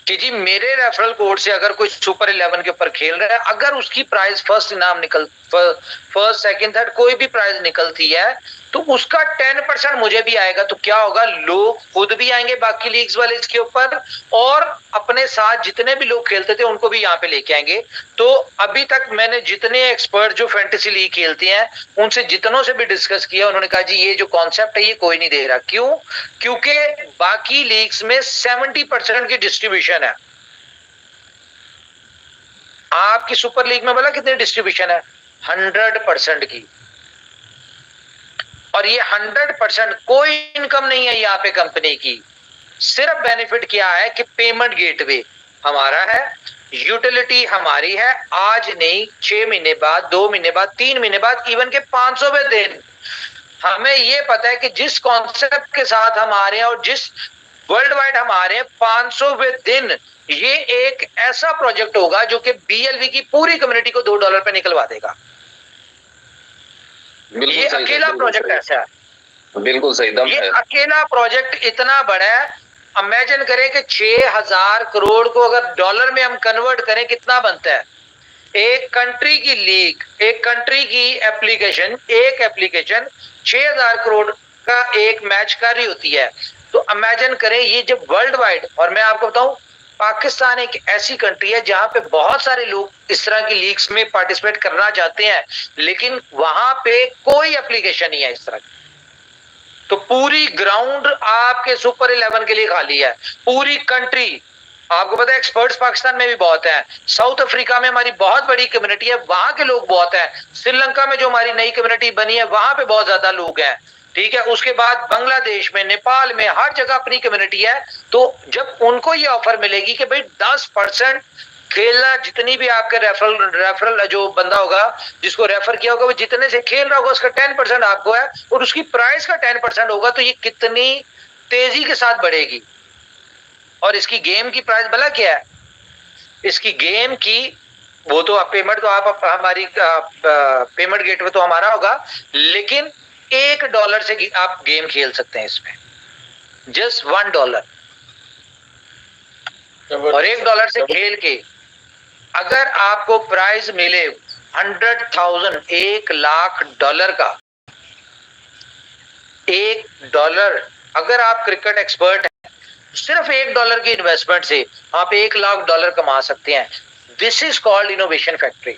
कि जी मेरे रेफरल कोड से अगर कोई सुपर 11 के ऊपर खेल रहा है, अगर उसकी प्राइस फर्स्ट सेकंड थर्ड कोई भी प्राइस निकलती है तो उसका 10% मुझे भी आएगा। तो क्या होगा, लोग खुद भी आएंगे बाकी लीग्स वाले इसके ऊपर, और अपने साथ जितने भी लोग खेलते थे उनको भी यहाँ पे लेके आएंगे। तो अभी तक मैंने जितने एक्सपर्ट जो फैंटेसी लीग खेलते हैं उनसे जितनों से भी डिस्कस किया, उन्होंने कहा जी ये जो कॉन्सेप्ट है ये कोई नहीं दे रहा। क्यों? क्योंकि बाकी लीग्स में 70% की डिस्ट्रीब्यूशन है। आपकी सुपर लीग में बोला कितनी डिस्ट्रीब्यूशन है? 100% की। और ये 100% कोई इनकम नहीं है यहाँ पे कंपनी की। सिर्फ बेनिफिट क्या है कि पेमेंट गेटवे हमारा है, यूटिलिटी हमारी है। आज नहीं, 6 महीने बाद, 2 महीने बाद, 3 महीने बाद, इवन के 500वें दिन हमें ये पता है कि जिस कॉन्सेप्ट के साथ हम आ रहे हैं और जिस वर्ल्ड वाइड हम आ रहे हैं, 500वें दिन ये एक ऐसा प्रोजेक्ट होगा जो कि BLV की पूरी कम्युनिटी को $2 पे निकलवा देगा। ये अकेला प्रोजेक्ट ऐसा है, बिल्कुल सही दम ये है। अकेला प्रोजेक्ट इतना बड़ा है। इमेजिन करें कि 6000 करोड़ को अगर डॉलर में हम कन्वर्ट करें कितना बनता है? एक कंट्री की लीग, एक कंट्री की एप्लीकेशन, एक एप्लीकेशन 6000 करोड़ का एक मैच कर रही होती है। तो इमेजिन करें ये जब वर्ल्ड वाइड, और मैं आपको बताऊं पाकिस्तान एक ऐसी कंट्री है जहां पे बहुत सारे लोग इस तरह की लीग्स में पार्टिसिपेट करना चाहते हैं, लेकिन वहां पे कोई एप्लीकेशन नहीं है इस तरह की। तो पूरी ग्राउंड आपके सुपर 11 के लिए खाली है, पूरी कंट्री। आपको पता है एक्सपर्ट्स पाकिस्तान में भी बहुत है, साउथ अफ्रीका में हमारी बहुत बड़ी कम्युनिटी है, वहां के लोग बहुत हैं, श्रीलंका में जो हमारी नई कम्युनिटी बनी है वहां पे बहुत ज्यादा लोग हैं, ठीक है। उसके बाद बांग्लादेश में, नेपाल में, हर जगह अपनी कम्युनिटी है। तो जब उनको ये ऑफर मिलेगी कि भाई 10% खेलना, जितनी भी आपके रेफरल जो बंदा होगा जिसको रेफर किया होगा वो जितने से खेल रहा होगा उसका 10% आपको है, और उसकी प्राइस का 10% होगा, तो ये कितनी तेजी के साथ बढ़ेगी। और इसकी गेम की प्राइस भला क्या है? इसकी गेम की वो तो आप पेमेंट तो आप हमारी पेमेंट गेटवे तो हमारा होगा, लेकिन $1 से आप गेम खेल सकते हैं इसमें, जस्ट $1। और $1 से खेल के अगर आपको प्राइज मिले 100,000, $1,00,000 का, $1, अगर आप क्रिकेट एक्सपर्ट हैं, सिर्फ $1 की इन्वेस्टमेंट से आप $1,00,000 कमा सकते हैं। This is called innovation factory.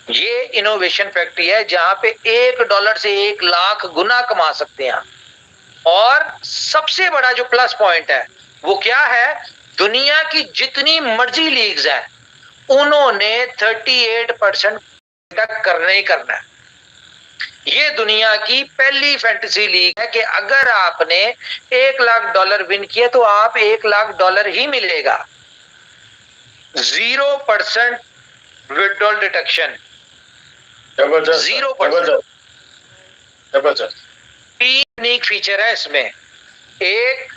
ये इनोवेशन फैक्ट्री है जहां पे $1 से 1,00,000 गुना कमा सकते हैं। और सबसे बड़ा जो प्लस पॉइंट है वो क्या है? दुनिया की जितनी मर्जी लीग्स हैं उन्होंने 38% तक करना ही करना है। ये दुनिया की पहली फैंटेसी लीग है कि अगर आपने $1,00,000 विन किया तो आप $1,00,000 ही मिलेगा। 0% विड्रॉल डिडक्शन, 0%। यूनिक फीचर है इसमें। एक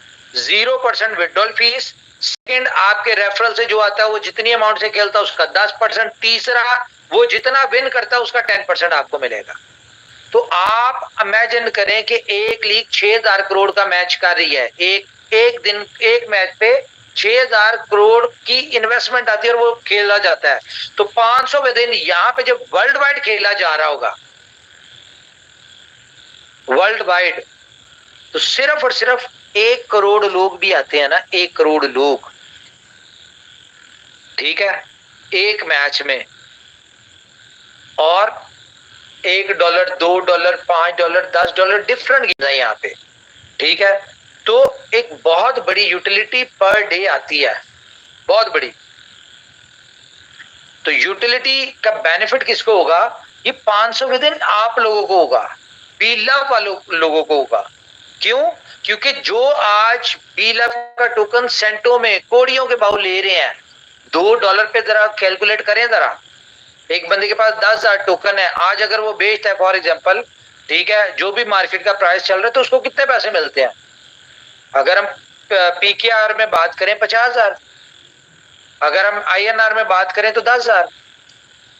0% विड्रॉल फीस, सेकंड आपके रेफरल से जो आता है वो जितनी अमाउंट से खेलता है उसका 10%, तीसरा वो जितना विन करता है उसका 10% आपको मिलेगा। तो आप इमेजिन करें कि एक लीग 6000 करोड़ का मैच कर रही है, एक दिन एक मैच पे 6000 करोड़ की इन्वेस्टमेंट आती है और वो खेला जाता है। तो 500वें दिन यहाँ पे जब वर्ल्ड वाइड खेला जा रहा होगा, वर्ल्ड वाइड, तो सिर्फ और सिर्फ 1 करोड़ लोग भी आते हैं ना, 1 करोड़ लोग, ठीक है, एक मैच में। और $1, $2, $5, $10 डिफरेंट गेम है यहाँ पे, ठीक है। तो एक बहुत बड़ी यूटिलिटी पर डे आती है, बहुत बड़ी। तो यूटिलिटी का बेनिफिट किसको होगा? ये 500वें दिन आप लोगों को होगा, बीलव वालों लोगों को होगा। क्यों? क्योंकि जो आज बीलव का टोकन सेंटों में कोड़ियों के भाव ले रहे हैं, $2 पे जरा कैलकुलेट करें जरा। एक बंदे के पास 10,000 टोकन है, आज अगर वो बेचता है फॉर एग्जांपल, ठीक है, जो भी मार्केट का प्राइस चल रहा है, तो उसको कितने पैसे मिलते हैं? अगर हम PKR में बात करें 50,000, अगर हम INR में बात करें तो 10,000।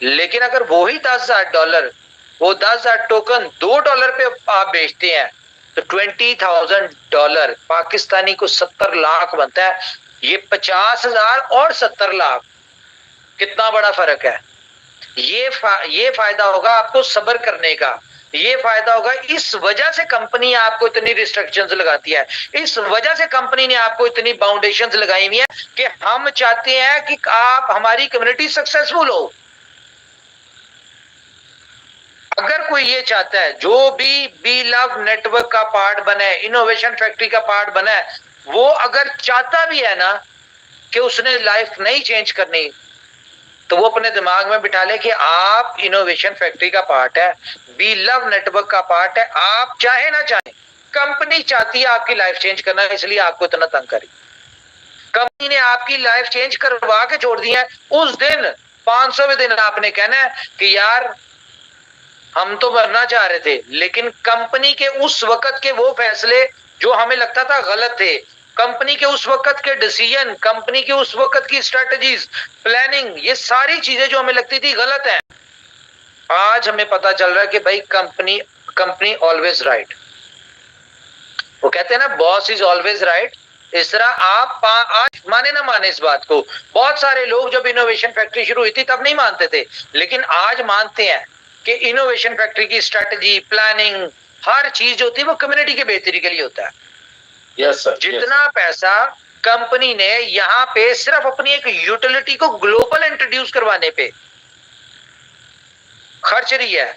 लेकिन अगर वो ही $10,000, वो 10,000 टोकन $2 पे आप बेचते हैं, तो $20,000 पाकिस्तानी को 70 लाख बनता है। ये 50,000 और 70 लाख, कितना बड़ा फर्क है। ये फायदा होगा आपको सब्र करने का, ये फायदा होगा। इस वजह से कंपनी आपको इतनी रिस्ट्रिक्शंस लगाती है, इस वजह से कंपनी ने आपको इतनी बाउंडेशंस लगाई हुई है कि हम चाहते हैं कि आप हमारी कम्युनिटी सक्सेसफुल हो। अगर कोई ये चाहता है, जो भी बी लव नेटवर्क का पार्ट बने, इनोवेशन फैक्ट्री का पार्ट बने, वो अगर चाहता भी है ना कि उसने लाइफ नहीं चेंज करनी, तो वो अपने दिमाग में बिठा ले कि आप इनोवेशन फैक्ट्री का पार्ट है, बी लव नेटवर्क का पार्ट है। आप चाहे ना चाहे, कंपनी चाहती है आपकी लाइफ चेंज करना, इसलिए आपको इतना तंग करी। कंपनी ने आपकी लाइफ चेंज करवा के छोड़ दी है। उस दिन 500वें दिन आपने कहना है कि यार हम तो मरना चाह रहे थे, लेकिन कंपनी के उस वक्त के वो फैसले जो हमें लगता था गलत थे, कंपनी के उस वक्त के डिसीजन, कंपनी के उस वक्त की स्ट्रेटजीज, प्लानिंग, ये सारी चीजें जो हमें लगती थी गलत हैं, आज हमें पता चल रहा है कि भाई कंपनी ऑलवेज राइट। वो कहते हैं ना, बॉस इज ऑलवेज राइट। इस तरह आप आज माने ना माने इस बात को, बहुत सारे लोग जब इनोवेशन फैक्ट्री शुरू हुई थी तब नहीं मानते थे, लेकिन आज मानते हैं कि इनोवेशन फैक्ट्री की स्ट्रेटजी, प्लानिंग, हर चीज होती है वो कम्युनिटी के बेहतरी के लिए होता है। Yes sir. जितना पैसा कंपनी ने यहां पे सिर्फ अपनी एक यूटिलिटी को ग्लोबल इंट्रोड्यूस करवाने पे खर्च रही है,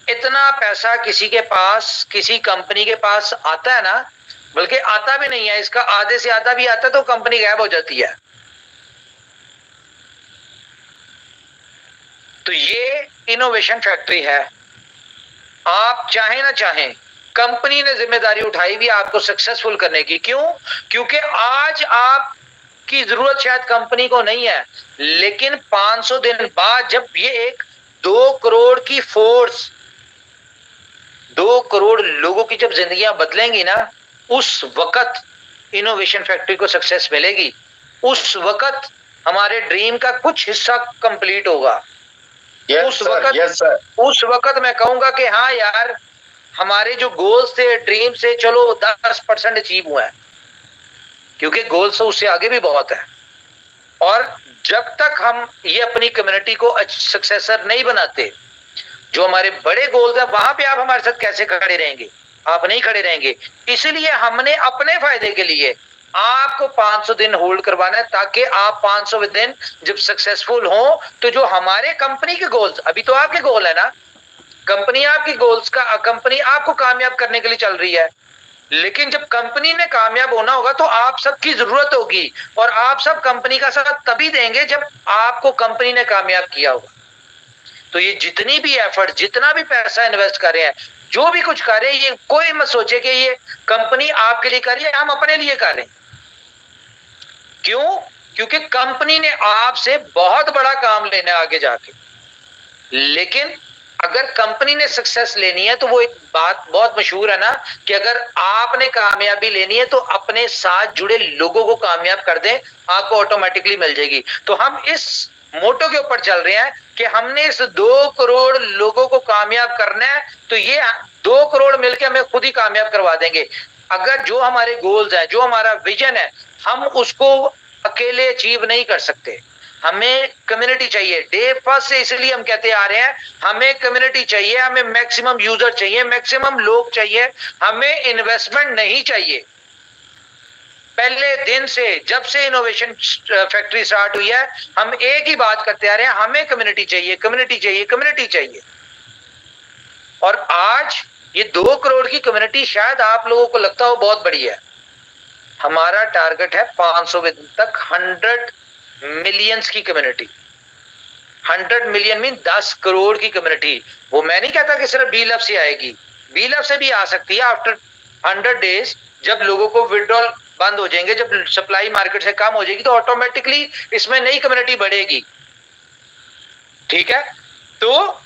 इतना पैसा किसी के पास, किसी कंपनी के पास आता है ना, बल्कि आता भी नहीं है, इसका आधे से आधा भी आता तो कंपनी गायब हो जाती है। तो ये इनोवेशन फैक्ट्री है। आप चाहे ना चाहें, कंपनी ने जिम्मेदारी उठाई भी आपको सक्सेसफुल करने की। क्यों? क्योंकि आज आपकी जरूरत शायद कंपनी को नहीं है, लेकिन 500 दिन बाद जब ये एक 2 करोड़ की फोर्स, 2 करोड़ लोगों की जब जिंदगियां बदलेंगी ना, उस वक्त इनोवेशन फैक्ट्री को सक्सेस मिलेगी। उस वक्त हमारे ड्रीम का कुछ हिस्सा कंप्लीट होगा। उस वक्त मैं कहूंगा कि हाँ यार, हमारे जो गोल्स थे, ड्रीम से चलो 10% अचीव हुआ है, क्योंकि गोल्स तो उससे आगे भी बहुत है। और जब तक हम ये अपनी कम्युनिटी को सक्सेसर नहीं बनाते, जो हमारे बड़े गोल्स हैं, वहां पे आप हमारे साथ कैसे खड़े रहेंगे? आप नहीं खड़े रहेंगे। इसलिए हमने अपने फायदे के लिए आपको 500 दिन होल्ड करवाना है, ताकि आप 500वें दिन जब सक्सेसफुल हो, तो जो हमारे कंपनी के गोल्स, अभी तो आपके गोल है ना, कंपनी आपकी गोल्स का, कंपनी आपको कामयाब करने के लिए चल रही है, लेकिन जब कंपनी ने कामयाब होना होगा तो आप सबकी जरूरत होगी, और आप सब कंपनी का साथ तभी देंगे जब आपको कंपनी ने कामयाब किया होगा। तो ये जितनी भी एफर्ट, जितना भी पैसा इन्वेस्ट कर रहे हैं, जो भी कुछ कर रहे हैं, ये कोई मत सोचे कि ये कंपनी आपके लिए कर रही है, हम अपने लिए कर रहे हैं। क्यों? क्योंकि कंपनी ने आपसे बहुत बड़ा काम लेना है आगे जाके। लेकिन अगर कंपनी ने सक्सेस लेनी है, तो वो एक बात बहुत मशहूर है ना, कि अगर आपने कामयाबी लेनी है तो अपने साथ जुड़े लोगों को कामयाब कर दें, आपको ऑटोमेटिकली मिल जाएगी। तो हम इस मोटो के ऊपर चल रहे हैं कि हमने इस 2 करोड़ लोगों को कामयाब करना है, तो ये 2 करोड़ मिलकर हमें खुद ही कामयाब करवा देंगे। अगर जो हमारे गोल्स हैं, जो हमारा विजन है, हम उसको अकेले अचीव नहीं कर सकते, हमें कम्युनिटी चाहिए। डे फर्स्ट से इसलिए हम कहते आ रहे हैं, हमें कम्युनिटी चाहिए, हमें मैक्सिमम यूजर चाहिए, मैक्सिमम लोग चाहिए, हमें इन्वेस्टमेंट नहीं चाहिए। पहले दिन से, जब से इनोवेशन फैक्ट्री स्टार्ट हुई है, हम एक ही बात करते आ रहे हैं, हमें कम्युनिटी चाहिए, कम्युनिटी चाहिए, कम्युनिटी चाहिए। और आज ये 2 करोड़ की कम्युनिटी शायद आप लोगों को लगता हो बहुत बड़ी है। हमारा टारगेट है 500 दिन तक 100 मिलियंस की कम्युनिटी। 100 मिलियन मीन 10 करोड़ की कम्युनिटी। वो मैं नहीं कहता कि सिर्फ बी लव से आएगी, बी लव से भी आ सकती है आफ्टर 100 डेज। जब लोगों को विड्रॉल बंद हो जाएंगे, जब सप्लाई मार्केट से कम हो जाएगी, तो ऑटोमेटिकली इसमें नई कम्युनिटी बढ़ेगी। ठीक है, तो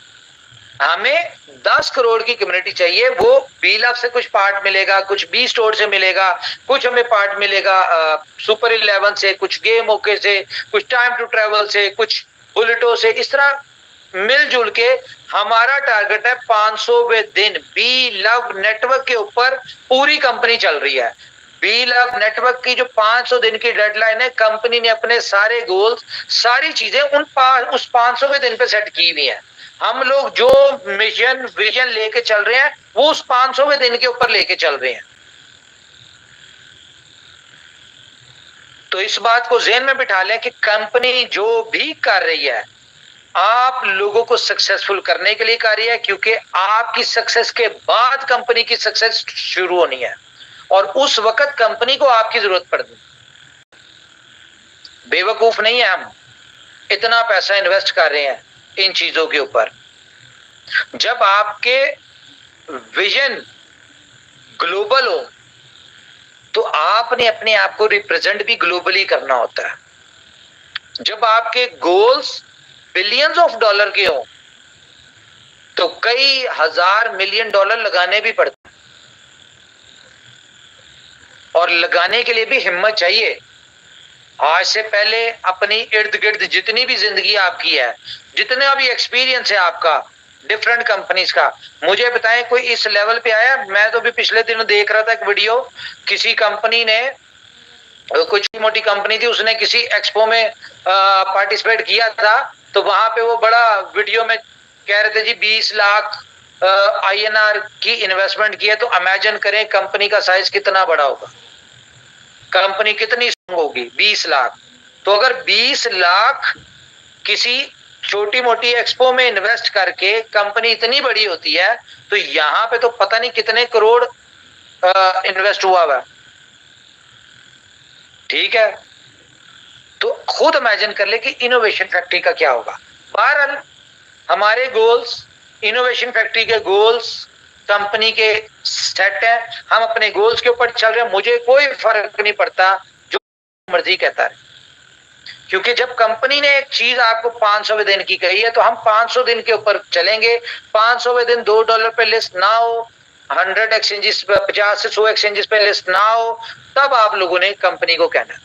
हमें 10 करोड़ की कम्युनिटी चाहिए। वो बी लव से कुछ पार्ट मिलेगा, कुछ बी स्टोर से मिलेगा, कुछ हमें पार्ट मिलेगा सुपर 11 से, कुछ गेम ओके से, कुछ टाइम टू ट्रेवल से, कुछ बुलेटो से। इस तरह मिलजुल के हमारा टारगेट है 500वें दिन बी लव नेटवर्क के ऊपर पूरी कंपनी चल रही है। बी लव नेटवर्क की जो 500 दिन की डेडलाइन है, कंपनी ने अपने सारे गोल्स, सारी चीजें उस 500वें दिन पे सेट की हुई है। हम लोग जो मिशन विजन लेके चल रहे हैं वो उस 500वें दिन के ऊपर लेके चल रहे हैं। तो इस बात को ज़हन में बिठा लें कि कंपनी जो भी कर रही है आप लोगों को सक्सेसफुल करने के लिए कर रही है, क्योंकि आपकी सक्सेस के बाद कंपनी की सक्सेस शुरू होनी है और उस वक्त कंपनी को आपकी जरूरत पड़ती। बेवकूफ नहीं है हम, इतना पैसा इन्वेस्ट कर रहे हैं इन चीजों के ऊपर। जब आपके विजन ग्लोबल हो तो आपने अपने आप को रिप्रेजेंट भी ग्लोबली करना होता है। जब आपके गोल्स बिलियंस ऑफ डॉलर के हो तो कई हजार मिलियन डॉलर लगाने भी पड़ते हैं, और लगाने के लिए भी हिम्मत चाहिए। आज से पहले अपनी इर्द गिर्द जितनी भी जिंदगी आपकी है, जितना भी एक्सपीरियंस है आपका डिफरेंट कंपनीज का, मुझे बताएं कोई इस लेवल पे आया? मैं तो भी पिछले दिनों देख रहा था एक वीडियो, किसी कंपनी ने, कुछ मोटी कंपनी थी, उसने किसी एक्सपो में पार्टिसिपेट किया था, तो वहां पे वो बड़ा वीडियो में कह रहे थे जी 20 लाख INR की इन्वेस्टमेंट की है। तो इमेजिन करें कंपनी का साइज कितना बड़ा होगा, कंपनी कितनी होगी, 20 लाख। तो अगर 20 लाख किसी छोटी मोटी एक्सपो में इन्वेस्ट करके कंपनी इतनी बड़ी होती है, तो यहां पे तो पता नहीं कितने करोड़ इन्वेस्ट हुआ हुआ। ठीक है, तो खुद इमेजिन कर ले कि इनोवेशन फैक्ट्री का क्या होगा। बहरहाल हमारे गोल्स, इनोवेशन फैक्ट्री के गोल्स कंपनी के सेट है, हम अपने गोल्स के ऊपर चल रहे हैं। मुझे कोई फर्क नहीं पड़ता जो मर्जी कहता है, क्योंकि जब कंपनी ने एक चीज आपको 500वें दिन की कही है तो हम 500 दिन के ऊपर चलेंगे। 500वें दिन $2 पे लिस्ट ना हो, 100 एक्सचेंजेस पे, 50 से 100 एक्सचेंजेस पे लिस्ट ना हो, तब आप लोगों ने कंपनी को कहना।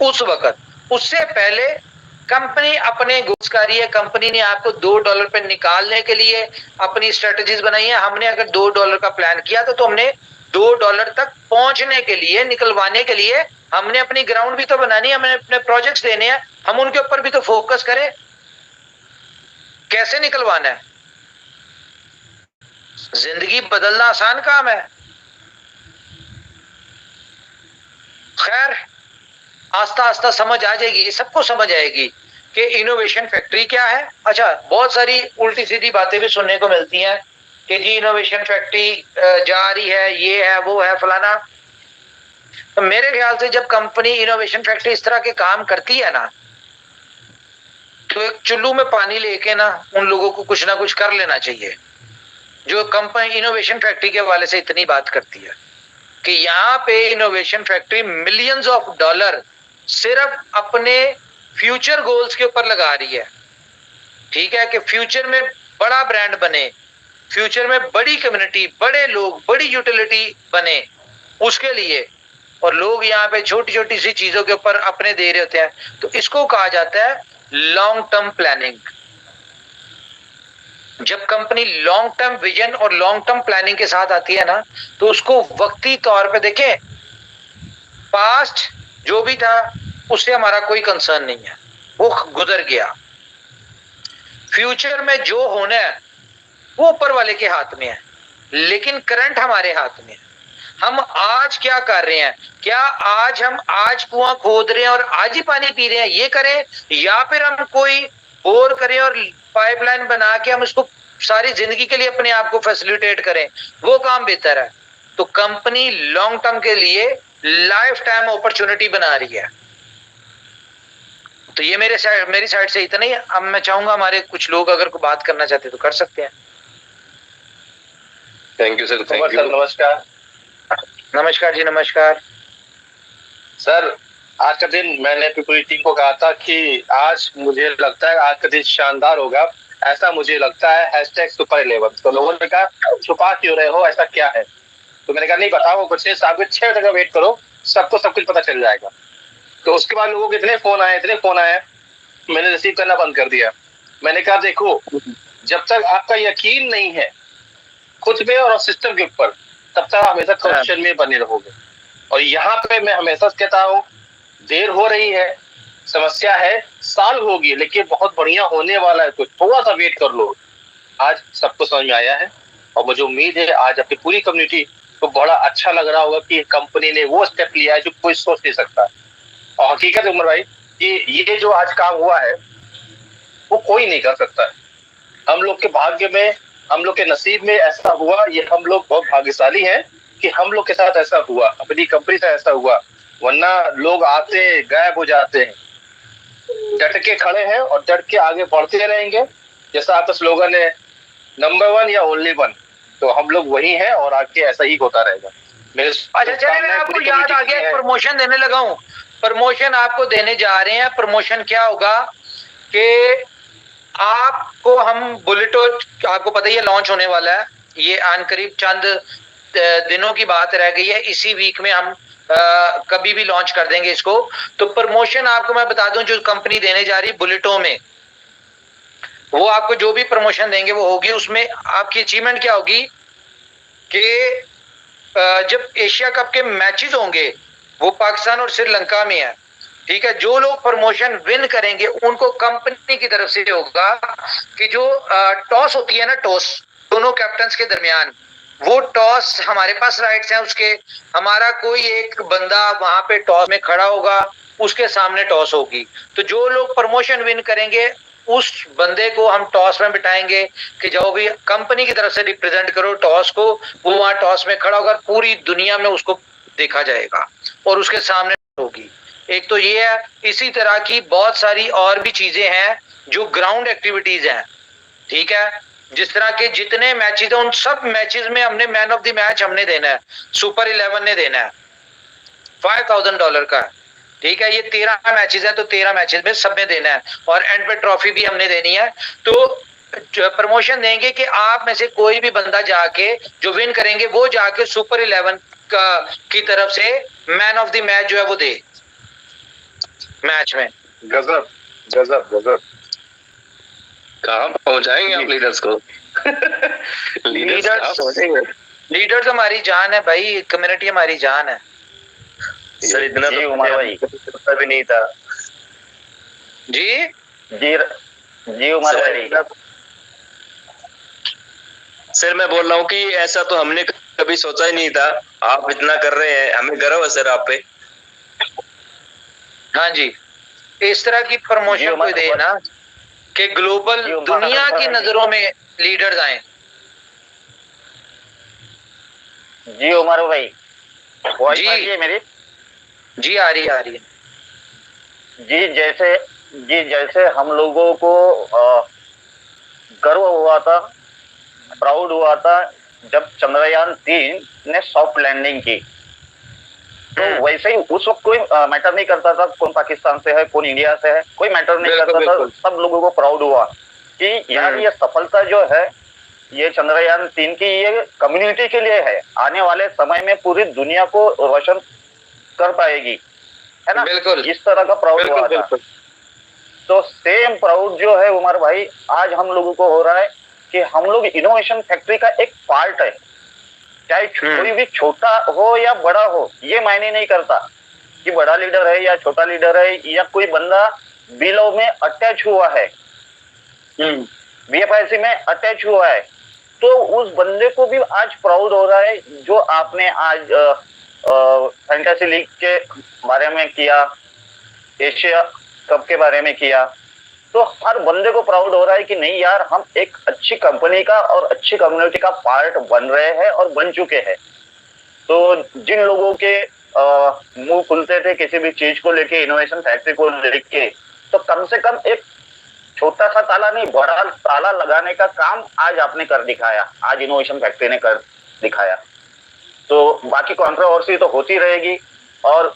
उस वक्त, उससे पहले कंपनी अपने गोल्स कर रही है। कंपनी ने आपको $2 पे निकालने के लिए अपनी स्ट्रेटजीज बनाई है। हमने अगर $2 का प्लान किया तो हमने $2 तक पहुंचने के लिए, निकलवाने के लिए हमने अपनी ग्राउंड भी तो बनानी है, हमें अपने प्रोजेक्ट्स देने हैं, हम उनके ऊपर भी तो फोकस करें। कैसे निकलवाना है? जिंदगी बदलना आसान काम है। खैर, आस्ता आस्ता समझ आ जाएगी, सबको समझ आएगी कि इनोवेशन फैक्ट्री क्या है। अच्छा, बहुत सारी उल्टी सीधी बातें भी सुनने को मिलती हैं कि जी इनोवेशन फैक्ट्री जा रही है, ये है, वो है, फलाना। तो मेरे ख्याल से जब कंपनी इनोवेशन फैक्ट्री इस तरह के काम करती है ना, तो एक चुल्लू में पानी लेके ना उन लोगों को कुछ ना कुछ कर लेना चाहिए जो कंपनी इनोवेशन फैक्ट्री के हवाले से इतनी बात करती है कि यहाँ पे innovation factory millions of dollar सिर्फ अपने फ्यूचर गोल्स के ऊपर लगा रही है। ठीक है, कि फ्यूचर में बड़ा ब्रांड बने, फ्यूचर में बड़ी कम्युनिटी, बड़े लोग, बड़ी यूटिलिटी बने, उसके लिए। और लोग यहाँ पे छोटी छोटी सी चीजों के ऊपर अपने दे रहे होते हैं। तो इसको कहा जाता है लॉन्ग टर्म प्लानिंग। जब कंपनी लॉन्ग टर्म विजन और लॉन्ग टर्म प्लानिंग के साथ आती है ना, तो उसको वक्ती तौर पे देखें, पास्ट जो भी था उससे हमारा कोई कंसर्न नहीं है, वो गुजर गया। फ्यूचर में जो होना है वो ऊपर वाले के हाथ में है, लेकिन करंट हमारे हाथ में है। हम आज क्या कर रहे हैं? क्या आज हम आज कुआं खोद रहे हैं और आज ही पानी पी रहे हैं, ये करें, या फिर हम कोई बोर करें और पाइपलाइन बना के हम इसको सारी जिंदगी के लिए अपने आप को फैसिलिटेट करें, वो काम बेहतर है। तो कंपनी लॉन्ग टर्म के लिए लाइफ टाइम अपॉर्चुनिटी बना रही है। तो ये मेरी साइड से इतना ही। अब मैं चाहूंगा हमारे कुछ लोग अगर कोई बात करना चाहते तो कर सकते हैं। Thank you sir, thank you. नमस्कार। नमस्कार जी, नमस्कार सर। आज का दिन मैंने पूरी टीम को कहा था कि आज मुझे लगता है आज का दिन शानदार होगा, ऐसा मुझे लगता है। #Super11। तो लोगों ने कहा छुपा क्यों रहे हो, ऐसा क्या है? तो मैंने कहा नहीं बताओ कुछ, शाम को 6 बजे तक वेट करो, सबको सब कुछ पता चल जाएगा। तो उसके बाद लोगों के इतने फोन आए, मैंने रिसीव करना बंद कर दिया। मैंने कहा देखो, जब तक आपका यकीन नहीं है खुद में और सिस्टम के ऊपर, तब तक हमेशा क्वेश्चन में बने रहोगे। और यहाँ पे मैं हमेशा कहता हूँ, देर हो रही है, समस्या है, साल होगी, लेकिन बहुत बढ़िया होने वाला है, कुछ थोड़ा सा वेट कर लो। आज सबको समझ में आया है और मुझे उम्मीद है आज अपनी पूरी कम्युनिटी को बड़ा अच्छा लग रहा होगा कि कंपनी ने वो स्टेप लिया है जो कोई सोच नहीं सकता। और हकीकत उमर भाई कि ये जो आज काम हुआ है वो कोई नहीं कर सकता है। हम लोग के भाग्य में, हम लोग के नसीब में ऐसा हुआ, ये हम लोग बहुत भाग्यशाली हैं कि हम लोग के साथ ऐसा हुआ, अपनी कंपनी से ऐसा हुआ। वरना लोग आते गायब हो जाते हैं। डट के खड़े हैं और डट के आगे बढ़ते रहेंगे। जैसा आपका स्लोगन है, नंबर 1 या ओनली 1, तो हम लोग वही हैं और आगे ऐसा ही होता रहेगा। अच्छा चलिए, मैं आपको याद आ गया, प्रमोशन देने लगा हूँ। प्रमोशन आपको देने जा रहे हैं। प्रमोशन क्या होगा कि आपको हम बुलेटो, आपको पता ही है लॉन्च होने वाला है, ये आन करीब चंद दिनों की बात रह गई है। इसी वीक में हम कभी भी लॉन्च कर देंगे इसको। तो प्रमोशन आपको मैं बता दूं, जो कंपनी देने जा रही है बुलेटो में, वो आपको जो भी प्रमोशन देंगे वो होगी। उसमें आपकी अचीवमेंट क्या होगी कि जब एशिया कप के मैचेस होंगे वो पाकिस्तान और श्रीलंका में है, ठीक है, जो लोग प्रमोशन विन करेंगे उनको कंपनी की तरफ से होगा कि जो टॉस होती है ना, टॉस दोनों कैप्टन्स के दरमियान, वो टॉस हमारे पास राइट्स हैं उसके। हमारा कोई एक बंदा वहां पे टॉस में खड़ा होगा, उसके सामने टॉस होगी। तो जो लोग प्रमोशन विन करेंगे उस बंदे को हम टॉस में बिठाएंगे कि जाओ भी कंपनी की तरफ से रिप्रेजेंट करो टॉस को। वो वहां टॉस में खड़ा होगा, पूरी दुनिया में उसको देखा जाएगा और उसके सामने होगी। एक तो ये है, इसी तरह की बहुत सारी और भी चीजें हैं जो ग्राउंड एक्टिविटीज हैं, ठीक है। जिस तरह के जितने मैचेस हैं उन सब मैचेस में हमने मैन ऑफ द मैच हमने देना है, सुपर 11 ने देना है, $5,000 का, ठीक है। ये 13 मैचेस हैं तो 13 मैचेस में सब में देना है और एंड पे ट्रॉफी भी हमने देनी है। तो प्रमोशन देंगे कि आप में से कोई भी बंदा जाके जो विन करेंगे वो जाके सुपर 11 की तरफ से मैन ऑफ द मैच जो है वो दे मैच में। गजब गजब गजब। कहाँ पहुंचाएंगे आप लीडर्स को? लीडर्स हमारी जान है भाई, कम्युनिटी हमारी जान है। सर इतना तो उमर भाई पता भी नहीं था। जी जी उमर भाई, सर मैं बोल रहा हूँ कि ऐसा तो हमने कभी सोचा ही नहीं था। आप इतना कर रहे हैं, हमें गर्व है सर आप पे। हाँ जी, इस तरह की प्रमोशन कोई दे ना कि ग्लोबल दुनिया की नजरों में लीडर्स आए। जी उमर भाई, जी मेरी जी आ रही है। जी जैसे हम लोगों को गर्व हुआ था, प्राउड हुआ था जब चंद्रयान-3 ने सॉफ्ट लैंडिंग की, तो वैसे ही उस वक्त कोई मैटर नहीं करता था कौन पाकिस्तान से है कौन इंडिया से है, कोई मैटर नहीं करता था। सब लोगों को प्राउड हुआ कि यार ये सफलता जो है ये चंद्रयान-3 की ये कम्युनिटी के लिए है, आने वाले समय में पूरी दुनिया को रोशन कर पाएगी, है ना। बिल्कुल इस तरह का प्राउड हुआ था। तो सेम प्राउड जो है उमर भाई आज हम लोगों को हो रहा है कि हम लोग इनोवेशन फैक्ट्री का एक पार्ट है। चाहे कोई भी छोटा हो या बड़ा हो, ये मायने नहीं करता कि बड़ा लीडर है या छोटा लीडर है या कोई बंदा बिलो में अटैच हुआ है, BFIC में अटैच हुआ है, तो उस बंदे को भी आज प्राउड हो रहा है। जो आपने आज फैंटेसी लीग के बारे में किया, एशिया कप के बारे में किया, तो हर बंदे को प्राउड हो रहा है कि नहीं यार हम एक अच्छी कंपनी का और अच्छी कम्युनिटी का पार्ट बन रहे हैं और बन चुके हैं। तो जिन लोगों के मुंह खुलते थे किसी भी चीज को लेके, इनोवेशन फैक्ट्री को लेके, तो कम से कम एक छोटा सा ताला नहीं बड़ा ताला लगाने का काम आज आपने कर दिखाया, आज इनोवेशन फैक्ट्री ने कर दिखाया। तो बाकी कंट्रोवर्सी तो होती रहेगी और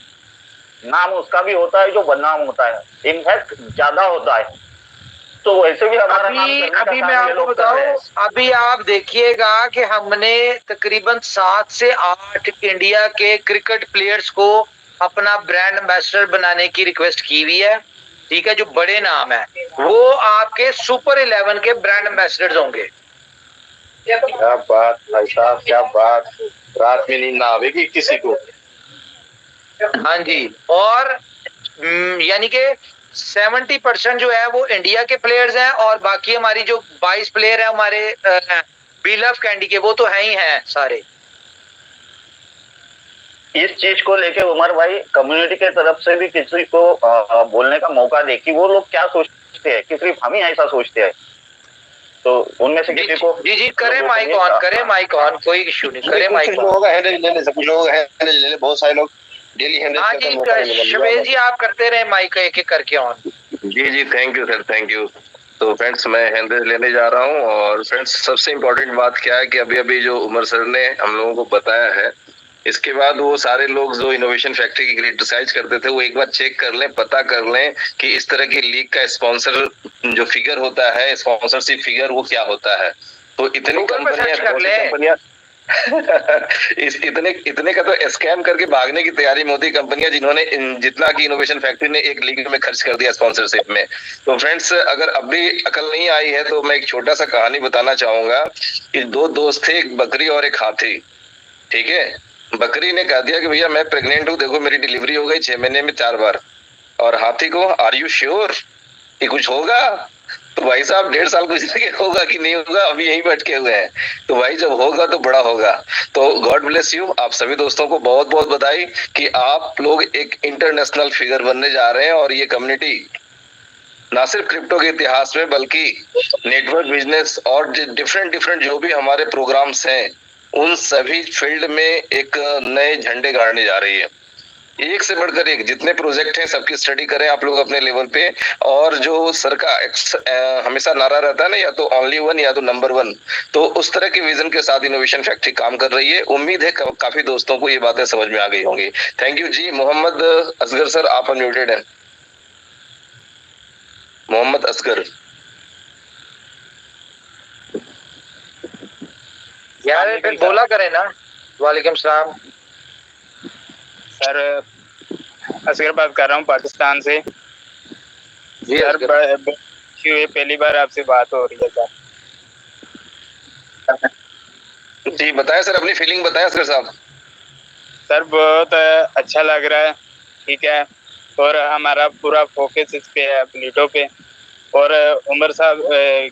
नाम उसका भी होता है जो बदनाम होता है, इनफैक्ट ज्यादा होता है। तो वैसे भी हमारा अभी मैं आपको बताऊं, अभी आप देखिएगा कि हमने तकरीबन 7 से 8 इंडिया के क्रिकेट प्लेयर्स को अपना ब्रांड एम्बेसडर बनाने की रिक्वेस्ट की हुई है। ठीक है, जो बड़े नाम है, वो आपके सुपर 11 के ब्रांड एम्बेसडर्स होंगे। क्या बात भाई साहब, क्या बात, रात में नींद ना आवेगी किसी को। हाँ जी, और यानी कि 70% जो है वो इंडिया के प्लेयर्स हैं, और बाकी हमारी जो 22 प्लेयर है हमारे बीलफ कैंडी के, वो तो है ही हैं सारे। इस चीज को लेके उमर भाई, कम्युनिटी के तरफ से भी किसी को बोलने का मौका दे कि वो लोग क्या सोचते हैं, कि सिर्फ हम ही ऐसा सोचते हैं, तो उनमें से किसी को जी करें माइक ऑन, करें माइक ऑन, कोई इश्यू नहीं, करें माइक ऑन। लोगों का हैंडल ले ले, सब लोग हैंडल ले ले, बहुत सारे लोग डेली हैंडल करते हैं। हाँ जी, शबेज जी आप करते रहे माइक एक एक करके ऑन। जी thank you sir, thank you. तो फ्रेंड्स मैं हैंडल लेने जा रहा हूँ, और फ्रेंड्स सबसे इम्पोर्टेंट बात क्या है कि अभी अभी जो उमर सर ने हम लोगों को बताया है, इसके बाद वो सारे लोग जो इनोवेशन फैक्ट्री की क्रिटिसाइज करते थे वो एक बार चेक कर लें, पता कर लें कि इस तरह की लीग का स्पॉन्सर जो फिगर होता है, स्पॉन्सरशिप फिगर, वो क्या होता है। तो इतनी कंपनियां इतने का तो स्कैम करके भागने की तैयारी मोदी कंपनियां, जिन्होंने जितना की इनोवेशन फैक्ट्री ने एक लीग में खर्च कर दिया स्पॉन्सरशिप में। तो फ्रेंड्स अगर अब भी अकल नहीं आई है तो मैं एक छोटा सा कहानी बताना चाहूंगा कि दो दोस्त थे, एक बकरी और एक हाथी। ठीक है, बकरी ने कह दिया कि भैया मैं प्रेग्नेंट हूँ, देखो मेरी डिलीवरी हो गई 6 महीने में 4 बार। और हाथी को, आर यू श्योर कि कुछ होगा? तो भाई साहब 1.5 साल कुछ होगा कि नहीं होगा, अभी यहीं बैठे हुए हैं। तो भाई जब होगा तो बड़ा होगा। तो गॉड ब्लेस यू, आप सभी दोस्तों को बहुत बहुत बधाई कि आप लोग एक इंटरनेशनल फिगर बनने जा रहे हैं, और ये कम्युनिटी ना सिर्फ क्रिप्टो के इतिहास में बल्कि नेटवर्क बिजनेस और डिफरेंट जो भी हमारे प्रोग्राम्स हैं, उन सभी फील्ड में एक नए झंडे गाड़ने जा रही है। एक से बढ़कर एक जितने प्रोजेक्ट हैं सबकी स्टडी करें आप लोग अपने लेवल पे। और जो सर का हमेशा नारा रहता है ना, या तो ओनली वन या तो नंबर 1, तो उस तरह के विजन के साथ इनोवेशन फैक्ट्री काम कर रही है। उम्मीद है काफी दोस्तों को ये बातें समझ में आ गई होंगी। थैंक यू जी। मोहम्मद असगर सर आप अनम्यूटेड हैं। मोहम्मद असगर यार फिर बोला करें ना। वालेकुम सलाम सर, असगर बात कर रहा हूँ पाकिस्तान से। जी सर पहली बार आपसे बात हो रही है सर। जी बताएं सर, अपनी फीलिंग बताएं असगर साहब। सर बहुत अच्छा लग रहा है, ठीक है, और हमारा पूरा फोकस इस पे है, प्लेटो पे। और उमर साहब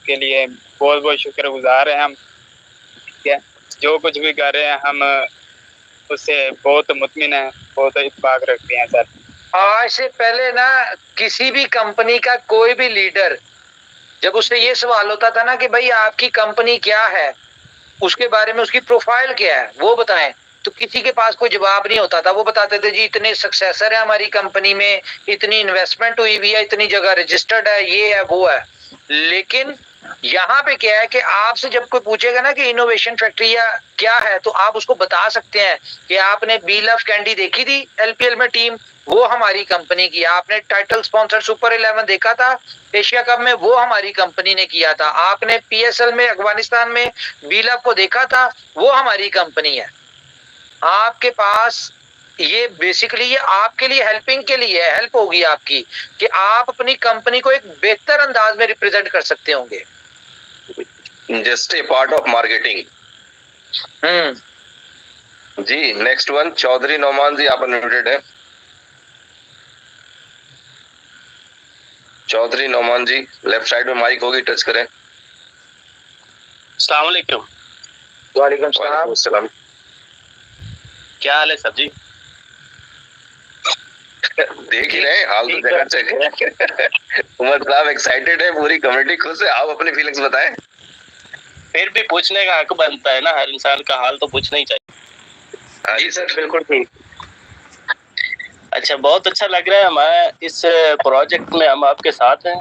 के लिए बहुत बहुत शुक्रगुजार हैं हम, ठीक है, जो कुछ भी कर रहे हैं हम उससे बहुत मुतमिन है, बहुत इत्तेफाक रखते हैं सर। आज से पहले ना किसी भी कंपनी का कोई भी लीडर जब उससे ये सवाल होता था ना कि भाई आपकी कंपनी क्या है, उसके बारे में उसकी प्रोफाइल क्या है वो बताएं, तो किसी के पास कोई जवाब नहीं होता था। वो बताते थे जी इतने सक्सेसर है हमारी कंपनी में, इतनी इन्वेस्टमेंट हुई हुई है, इतनी जगह रजिस्टर्ड है, ये है वो है। लेकिन यहाँ पे क्या है कि आपसे जब कोई पूछेगा ना कि इनोवेशन फैक्ट्री या क्या है, तो आप उसको बता सकते हैं कि आपने बीलफ कैंडी देखी थी एलपीएल में टीम, वो हमारी कंपनी की। आपने टाइटल स्पॉन्सर सुपर 11 देखा था एशिया कप में, वो हमारी कंपनी ने किया था। आपने पीएसएल में अफगानिस्तान में बीलफ को देखा था, वो हमारी कंपनी है। आपके पास ये बेसिकली ये आपके लिए हेल्पिंग के लिए हेल्प होगी आपकी कि आप अपनी कंपनी को एक बेहतर अंदाज में रिप्रेजेंट कर सकते होंगे। Just a part of marketing. जी नेक्स्ट वन चौधरी नौमान जी आप अनम्यूटेड है। चौधरी नौमान जी लेफ्ट साइड में माइक होगी, टच करें। अस्सलाम वालेकुम। वालेकुम सलाम। क्या हाल है सर जी? देख ही रहे हाल तो जगह चेक है। उमर साहब एक्साइटेड है, पूरी कमेटी खुश है। आप अपनी फीलिंग्स बताएं। फिर भी पूछने का हक बनता है ना, हर इंसान का हाल तो पूछना ही चाहिए। जी सर बिल्कुल ठीक। अच्छा, बहुत अच्छा लग रहा है हमारे इस प्रोजेक्ट में, हम आपके साथ हैं,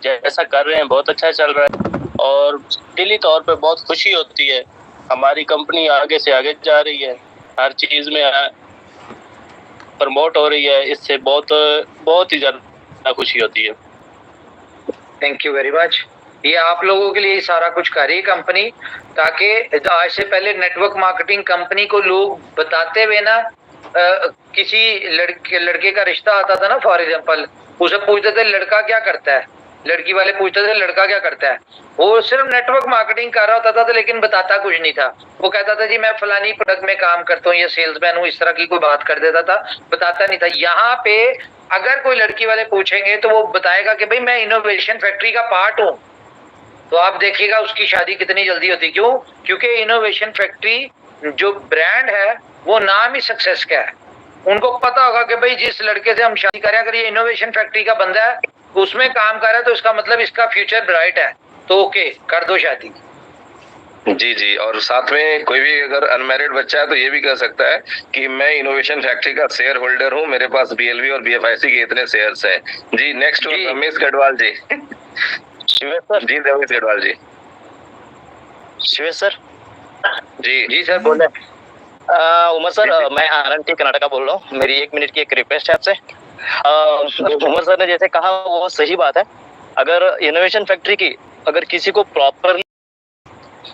जैसा कर रहे हैं बहुत अच्छा चल रहा है, और दिली तौर पे बहुत खुशी होती है। हमारी कंपनी आगे से आगे जा रही है, हर चीज़ में प्रमोट हो रही है, इससे बहुत ही ज़्यादा खुशी होती है। Thank you very much. ये आप लोगों के लिए सारा कुछ कर रही है कंपनी, ताकि आज से पहले नेटवर्क मार्केटिंग कंपनी को लोग बताते हुए ना किसी लड़के का रिश्ता आता था ना, फॉर एग्जांपल, उसे पूछते थे लड़का क्या करता है, लड़की वाले पूछते थे लड़का क्या करता है, वो सिर्फ नेटवर्क मार्केटिंग कर रहा होता था लेकिन बताता कुछ नहीं था। वो कहता था जी मैं फलानी प्रोडक्ट में काम करता हूँ या सेल्समैन हूँ, इस तरह की कोई बात कर देता था, बताता नहीं था। यहाँ पे अगर कोई लड़की वाले पूछेंगे तो वो बताएगा कि भाई मैं इनोवेशन फैक्ट्री का पार्ट हूँ, तो आप देखिएगा उसकी शादी कितनी जल्दी होती। क्यों? क्योंकि इनोवेशन फैक्ट्री जो ब्रांड है वो नाम ही सक्सेस का है। उनको पता होगा कि भाई जिस लड़के से हम शादी करें, अगर ये इनोवेशन फैक्ट्री का बंदा है, उसमें काम कर रहा है, तो इसका मतलब इसका फ्यूचर ब्राइट है, तो ओके कर दो शादी। जी जी, और साथ में कोई भी अगर अनमैरिड बच्चा है तो ये भी कह सकता है कि मैं इनोवेशन फैक्ट्री का शेयर होल्डर हूँ, मेरे पास BLV और BFIC के इतने शेयर्स हैं। जी नेक्स्ट रमेश गढ़वाल जी। शिवेश सर। जी रमेश गढ़वाल जी। शिवेश सर। जी सर बोले। उमर सर, मैं RNT कर्नाटका बोल रहा हूँ। मेरी 1 मिनट की एक रिक्वेस्ट है आपसे। उमर सर ने जैसे कहा वो सही बात है। अगर इनोवेशन फैक्ट्री की अगर किसी को प्रॉपर,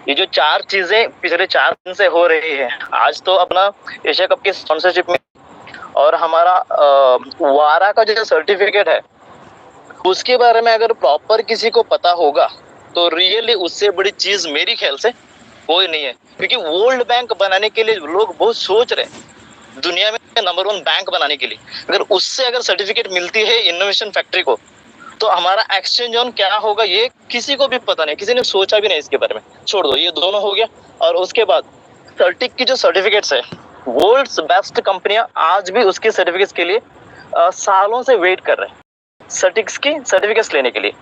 ये जो 4 चीजें पिछले 4 दिन से हो रही है, आज तो अपना एशिया कप की स्पॉन्सरशिप में और हमारा वारा का जो सर्टिफिकेट है उसके बारे में अगर प्रॉपर किसी को पता होगा तो रियली उससे बड़ी चीज मेरी ख्याल से कोई नहीं है। क्योंकि वर्ल्ड बैंक बनाने के लिए लोग बहुत सोच रहे हैं, दुनिया में नंबर 1 बैंक बनाने के लिए। अगर उससे अगर सर्टिफिकेट मिलती है इनोवेशन फैक्ट्री को, तो हमारा एक्सचेंज ऑन क्या होगा ये किसी को भी पता नहीं, किसी ने सोचा भी नहीं इसके बारे में। छोड़ दो, ये दोनों हो गया। और उसके बाद सर्टिक की जो सर्टिफिकेट्स है, वर्ल्ड्स बेस्ट कंपनियां आज भी उसके सर्टिफिकेट्स के लिए सालों से वेट कर रहे हैं, सर्टिफिकेट्स लेने के लिए।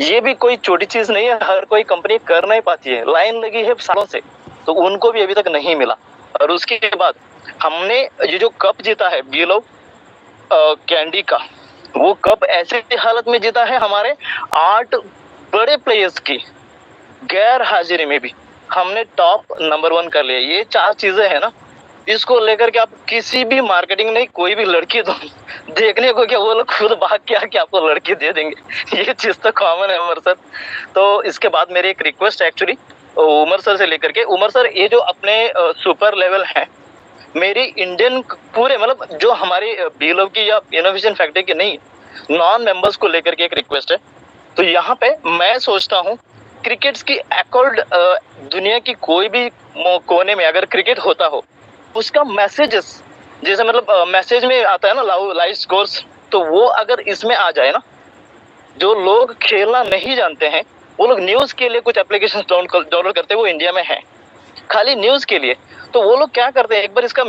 ये भी कोई छोटी चीज नहीं है, हर कोई कंपनी कर नहीं पाती है, लाइन लगी है सालों से, तो उनको भी अभी तक नहीं मिला। और उसके बाद हमने ये जो कप जीता है BLO कैंडी का, वो कप ऐसे हालत में जीता है हमारे 8 बड़े प्लेयर्स की गैर हाजिरी में भी हमने टॉप नंबर 1 कर लिया। ये 4 चीजें हैं ना, इसको लेकर के आप किसी भी मार्केटिंग नहीं, कोई भी लड़की तो देखने को क्या वो लोग खुद भाग के आके आपको लड़की दे देंगे। ये चीज तो कॉमन है उमर सर। तो इसके बाद मेरी एक रिक्वेस्ट है एक्चुअली उमर सर से लेकर के, उमर सर ये जो अपने सुपर लेवल है, मेरी इंडियन पूरे मतलब जो हमारी BLO की या इनोवेशन फैक्ट्री की नहीं, नॉन मेंबर्स को लेकर के एक रिक्वेस्ट है। तो यहाँ पे मैं सोचता हूँ क्रिकेट्स की अकॉर्ड दुनिया की कोई भी कोने में अगर क्रिकेट होता हो, उसका मैसेजेस जैसे मतलब मैसेज में आता है ना लाइव स्कोर्स, तो वो अगर इसमें आ जाए ना, जो लोग खेलना नहीं जानते हैं वो लोग न्यूज के लिए कुछ एप्लीकेशन डाउनलोड करते हैं, वो इंडिया में है खाली न्यूज के लिए। तो वो लोग क्या करते हैं, एक बार इसका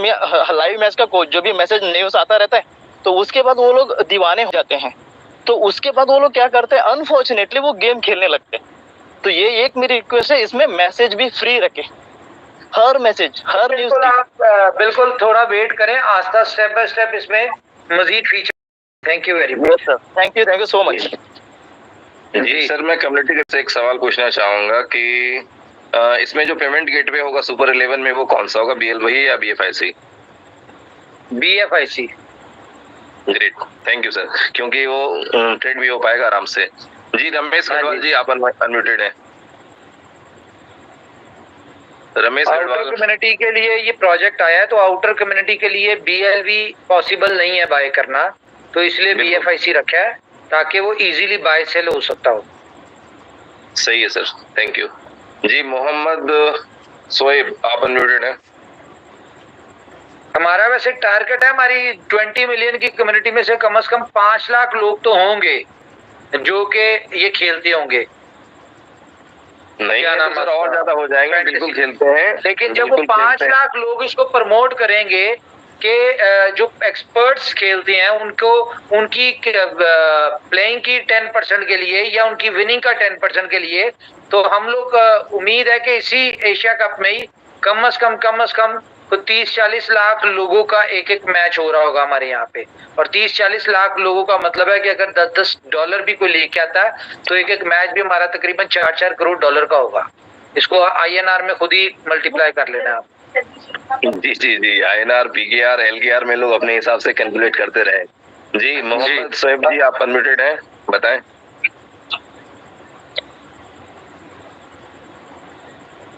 लाइव मैच का जो भी मैसेज न्यूज आता रहता है, तो उसके बाद वो लोग दीवाने हो जाते हैं। तो उसके बाद वो लोग क्या करते हैं, अनफॉर्चुनेटली वो गेम खेलने लगते हैं। तो ये एक मेरी रिक्वेस्ट है, इसमें मैसेज भी फ्री रखे, हर मैसेज हर न्यूज। आप बिल्कुल थोड़ा वेट करें, आस्था स्टेप बाय स्टेप इसमें मजीद feature. Thank you very much sir, thank you so much. जी सर, मैं कम्युनिटी से एक सवाल पूछना चाहूंगा कि इसमें जो पेमेंट गेटवे होगा सुपर 11 में वो कौन सा होगा, BLV या BFIC? BFIC। Great, thank you sir, क्योंकि वो ट्रेड भी हो पाएगा आराम से। जी रमेश गढ़वाल जी, आप अनम्यूटेड हैं। रमेश आउटर कम्युनिटी के लिए ये प्रोजेक्ट आया है, तो आउटर कम्युनिटी के लिए BLV पॉसिबल नहीं है बाय करना, तो इसलिए BFIC रखा है ताकि वो इजीली बाय सेल हो सकता हो। सही है सर, थैंक यू। जी मोहम्मद सोएब, आप अनम्यूटेड हैं। हमारा वैसे टारगेट है, हमारी 20 मिलियन की कम्युनिटी में से कम 5 लाख लोग तो होंगे जो कि ये खेलते होंगे। नहीं तो सर और ज्यादा हो जाएंगे, बिल्कुल खेलते हैं, लेकिन जब वो 5 लाख लोग इसको प्रमोट करेंगे कि जो एक्सपर्ट्स खेलते हैं उनको उनकी प्लेइंग की 10% के लिए या उनकी विनिंग का 10% के लिए, तो हम लोग उम्मीद है कि इसी एशिया कप में ही कम से कम 30-40 लाख लोगों का एक मैच हो रहा होगा हमारे यहाँ पे। और 30-40 लाख लोगों का मतलब है कि अगर $10 भी कोई लेके आता है तो एक मैच भी हमारा तकरीबन 4-4 करोड़ डॉलर का होगा। इसको INR में खुद ही मल्टीप्लाई कर लेना आप। जी जी जी, INR, PKR, LKR में लोग अपने हिसाब से कैलकुलेट करते रहे। जी मोहम्मद सोएब जी, आप अनम्यूटेड हैं, बताएं।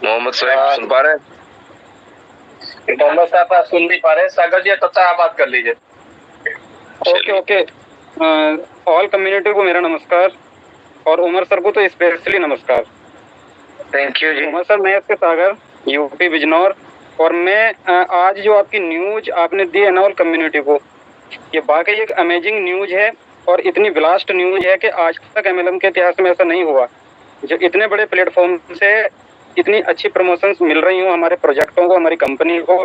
मोहम्मद सोएब सुन पा रहे हैं? मोहम्मद साहब आप सुन नहीं पा रहे, सागर जी तब तक आप बात कर लीजिए। ओके ऑल कम्युनिटी को मेरा नमस्कार और उमर सर को तो स्पेशली नमस्कार। थैंक यू जी। उमर सर, मैं आपके सागर यूपी बिजनौर, और मैं आज जो आपकी न्यूज आपने दी है ना ऑल कम्युनिटी को, ये वाकई एक अमेजिंग न्यूज है और इतनी ब्लास्ट न्यूज है कि आज तक MLM के इतिहास में ऐसा नहीं हुआ। जो इतने बड़े प्लेटफॉर्म से इतनी अच्छी प्रमोशंस मिल रही हो हमारे प्रोजेक्टों को, हमारी कंपनी को,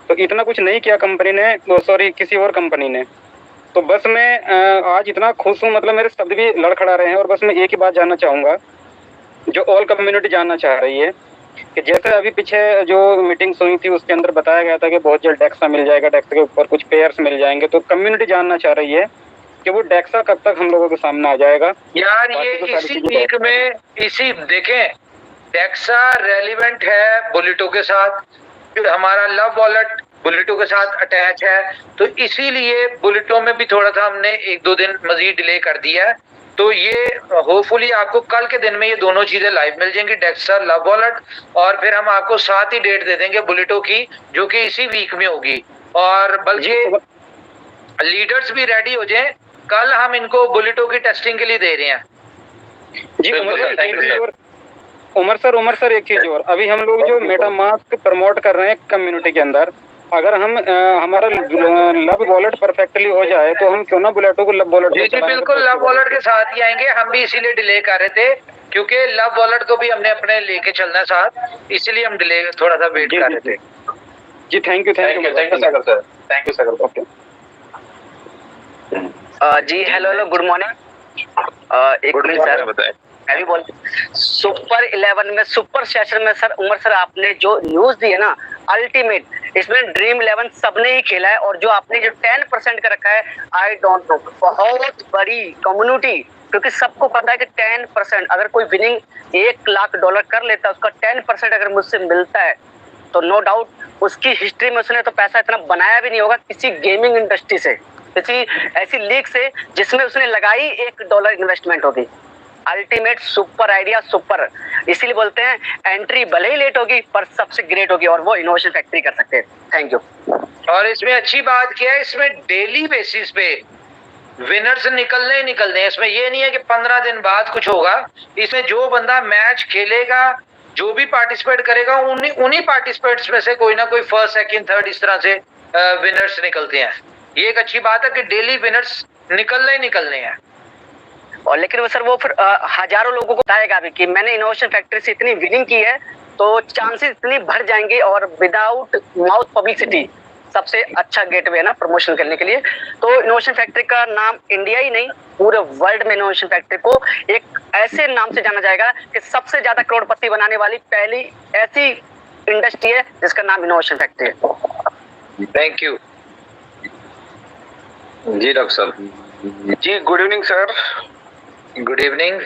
तो इतना कुछ नहीं किया कंपनी ने, सॉरी किसी और कंपनी ने। तो बस मैं आज इतना खुश हूँ, मतलब मेरे शब्द भी लड़खड़ा रहे हैं। और बस मैं एक ही बात जानना चाहूँगा जो ऑल कम्युनिटी जानना चाह रही है कि जैसे अभी पीछे जो मीटिंग्स हुई थी उसके अंदर बताया गया था कि बहुत जल्द डेक्सा मिल जाएगा, डेक्सा के ऊपर कुछ पेयर्स मिल जाएंगे, तो कम्युनिटी जानना चाह रही है कि वो डेक्सा कब तक हम लोगों के सामने आ जाएगा। यार ये इसी वीक में, इसी देखें डेक्सा रेलिवेंट है बुलेटो के साथ, फिर हमारा लव वॉलेट बुलेटो के साथ अटैच है, तो इसीलिए बुलेटो में भी थोड़ा सा हमने 1-2 दिन मजीद डिले कर दिया है। तो ये होपफुली आपको कल के दिन में ये दोनों चीजें लाइव मिल जाएंगी, डेक्सा लव वॉलेट, और फिर हम आपको साथ ही डेट दे देंगे बुलेटो की, जो कि इसी वीक में होगी। और बल्कि लीडर्स भी रेडी हो जाएं, कल हम इनको बुलेटो की टेस्टिंग के लिए दे रहे हैं जी। उमर सर एक चीज और, अभी हम लोग जो मेटामास्क प्रमोट कर रहे हैं कम्युनिटी के अंदर, अगर हम हमारा लव वॉलेट परफेक्टली हो जाए तो हम क्यों ना बुलेटो को लव वॉलेट। जी बिल्कुल, लव वॉलेट के साथ ही आएंगे। हम भी इसीलिए डिले कर रहे थे क्योंकि लव वॉलेट को भी हमने अपने लेके चलना है साथ, इसीलिए हम डिले थोड़ा सा वेट कर रहे थे जी। Thank you Sagar sir, thank you Sagar. Okay जी हेलो गुड मॉर्निंग। एक मिनट सर, बताएं। मैं भी बोल सुपर 11 में सुपर सेशन में सर उमर सर आपने जो न्यूज दी है ना अल्टीमेट, इसमें ड्रीम 11 सबने ही खेला है, और जो आपने जो 10% का रखा है आई डोंट नो, बहुत बड़ी कम्युनिटी, क्योंकि सबको पता है कि 10% अगर कोई विनिंग $1 लाख कर लेता है, उसका 10% अगर मुझसे मिलता है तो नो डाउट उसकी हिस्ट्री में उसने तो पैसा इतना बनाया भी नहीं होगा किसी गेमिंग इंडस्ट्री से, किसी ऐसी लीग से जिसमें उसने लगाई $1 इन्वेस्टमेंट होगी। अल्टीमेट सुपर आइडिया, सुपर, इसीलिए बोलते हैं एंट्री भले ही लेट होगी पर सबसे ग्रेट होगी, और वो इनोवेशन फैक्ट्री कर सकते हैं। Thank you. और इसमें अच्छी बात क्या है, इसमें डेली बेसिस पे विनर्स निकलने ही निकलने हैं। इसमें ये नहीं है कि 15 दिन बाद कुछ होगा, इसमें जो बंदा मैच खेलेगा, जो भी पार्टिसिपेट करेगा, उन्हीं पार्टिसिपेट्स में से कोई ना कोई फर्स्ट सेकंड थर्ड इस तरह से विनर्स निकलते हैं। ये एक अच्छी बात है कि डेली विनर्स निकलने ही निकलने हैं। और लेकिन वो सर वो फिर हजारों लोगों को बताएगा भी कि मैंने इनोवेशन फैक्ट्री से इतनी विनिंग की है, तो चांसेस इतनी बढ़ जाएंगे, और विदाउट माउथ पब्लिसिटी सबसे अच्छा गेटवे है ना प्रमोशन करने के लिए। तो इनोवेशन फैक्ट्री का नाम इंडिया ही नहीं पूरे वर्ल्ड में इनोवेशन फैक्ट्री को एक ऐसे नाम से जाना जाएगा कि सबसे ज्यादा करोड़पति बनाने वाली पहली ऐसी इंडस्ट्री है जिसका नाम इनोवेशन फैक्ट्री है। थैंक यू जी डॉक्टर साहब। जी good evening sir. Good evening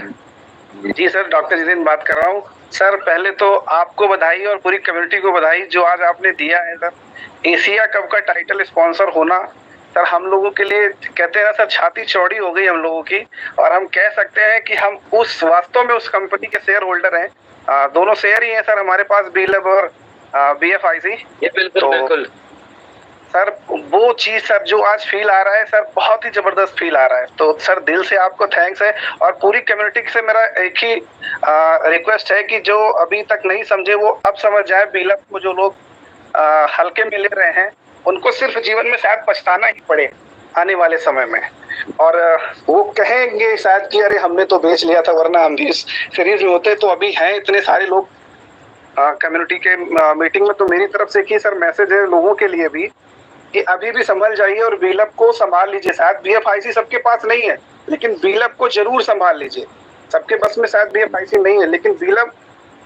जी सर, डॉक्टर जितेंद्र बात कर रहा हूँ। सर पहले तो आपको बधाई और पूरी कम्युनिटी को बधाई जो आज आपने दिया है सर, एशिया कप का टाइटल स्पॉन्सर होना। सर हम लोगों के लिए कहते हैं ना सर, छाती चौड़ी हो गई हम लोगों की, और हम कह सकते हैं कि हम उस वास्तव में उस कंपनी के शेयर होल्डर हैं। दोनों शेयर ही हैं सर हमारे पास, BLAB और BFIC। बिल्कुल सर वो चीज सर जो आज फील आ रहा है सर, बहुत ही जबरदस्त फील आ रहा है। तो सर दिल से आपको थैंक्स है, और पूरी कम्युनिटी से मेरा एक ही रिक्वेस्ट है कि जो अभी तक नहीं समझे वो अब समझ जाए। BLAB को जो लोग हल्के में ले रहे हैं उनको सिर्फ जीवन में शायद पछताना ही पड़े आने वाले समय में, और वो कहेंगे शायद कि अरे हमने तो बेच लिया था, वरना हम भी इस सीरीज में होते। तो अभी हैं इतने सारे लोग कम्युनिटी के मीटिंग में, तो मेरी तरफ से की सर मैसेज है लोगों के लिए भी कि अभी भी संभल जाइए और BLAB को संभाल लीजिए। शायद BFIC सबके पास नहीं है, लेकिन BLAB को जरूर संभाल लीजिए। सबके बस में शायद BFIC नहीं है, लेकिन BLAB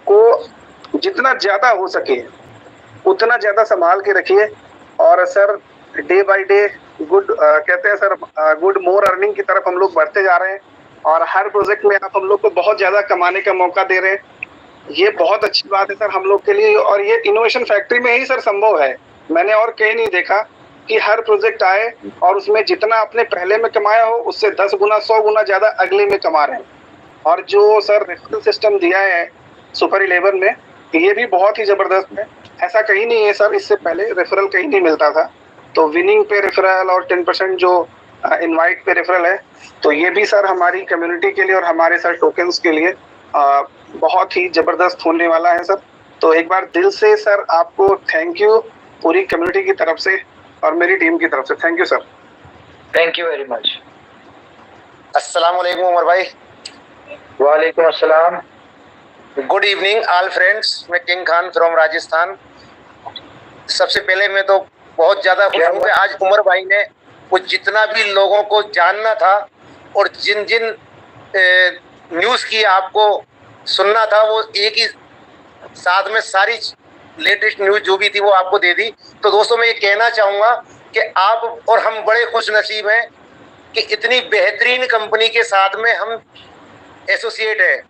को जितना ज्यादा हो सके उतना ज्यादा संभाल के रखिए। और sir day by day good कहते हैं सर, गुड मोर अर्निंग की तरफ हम लोग बढ़ते जा रहे हैं, और हर प्रोजेक्ट में आप हम लोग को बहुत ज्यादा कमाने का मौका दे रहे हैं। ये बहुत अच्छी बात है सर हम लोग के लिए, और ये इनोवेशन फैक्ट्री में ही सर संभव है। मैंने और कहीं नहीं देखा कि हर प्रोजेक्ट आए और उसमें जितना आपने पहले में कमाया हो उससे 10 गुना 100 गुना ज्यादा अगले में कमा रहे हैं। और जो सर रेफरल सिस्टम दिया है सुपर 11 में, ये भी बहुत ही जबरदस्त है। ऐसा कहीं नहीं है सर, इससे पहले रेफरल कहीं नहीं मिलता था। तो विनिंग पे रेफरल और 10% जो इनवाइट पे रेफरल है, तो ये भी सर हमारी कम्युनिटी के लिए और हमारे सर टोकन्स के लिए बहुत ही जबरदस्त होने वाला है सर। तो एक बार दिल से सर आपको थैंक यू पूरी कम्युनिटी की तरफ से और मेरी टीम की तरफ से। Thank you sir. Thank you very much. अस्सलाम वालेकुम उमर भाई। वालेकुम अस्सलाम। Good evening all friends. मैं किंग खान फ्रॉम राजस्थान। सबसे पहले मैं तो बहुत ज़्यादा खुश हूँ कि आज उमर भाई ने वो जितना भी लोगों को जानना था और जिन जिन न्यूज़ की आपको सुनना था वो एक ही साथ में सारी लेटेस्ट न्यूज़ जो भी थी वो आपको दे दी। तो दोस्तों मैं ये कहना चाहूँगा कि आप और हम बड़े खुश नसीब हैं कि इतनी बेहतरीन कंपनी के साथ में हम एसोसिएट हैं।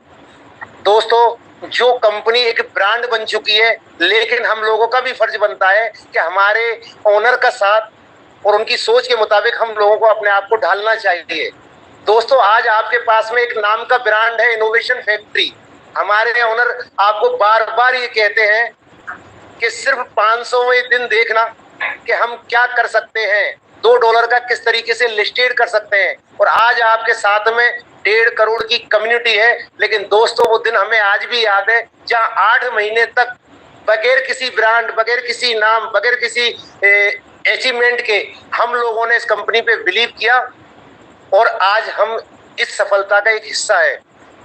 दोस्तों जो कंपनी एक ब्रांड बन चुकी है, लेकिन हम लोगों का भी फर्ज बनता है कि हमारे ओनर का साथ और उनकी सोच के मुताबिक हम लोगों को अपने आप को ढालना चाहिए। दोस्तों आज आपके पास में एक नाम का ब्रांड है इनोवेशन फैक्ट्री। हमारे ओनर आपको बार बार ये कहते हैं कि सिर्फ 500वें दिन देखना कि हम क्या कर सकते हैं, $2 का किस तरीके से लिस्टेड कर सकते हैं। और आज आपके साथ में 1.5 करोड़ की कम्युनिटी है। लेकिन दोस्तों वो दिन हमें आज भी याद है जहां 8 महीने तक बगैर किसी ब्रांड, बगैर किसी नाम, बगैर किसी अचीवमेंट के हम लोगों ने इस कंपनी पे बिलीव किया और आज हम इस सफलता का एक हिस्सा है।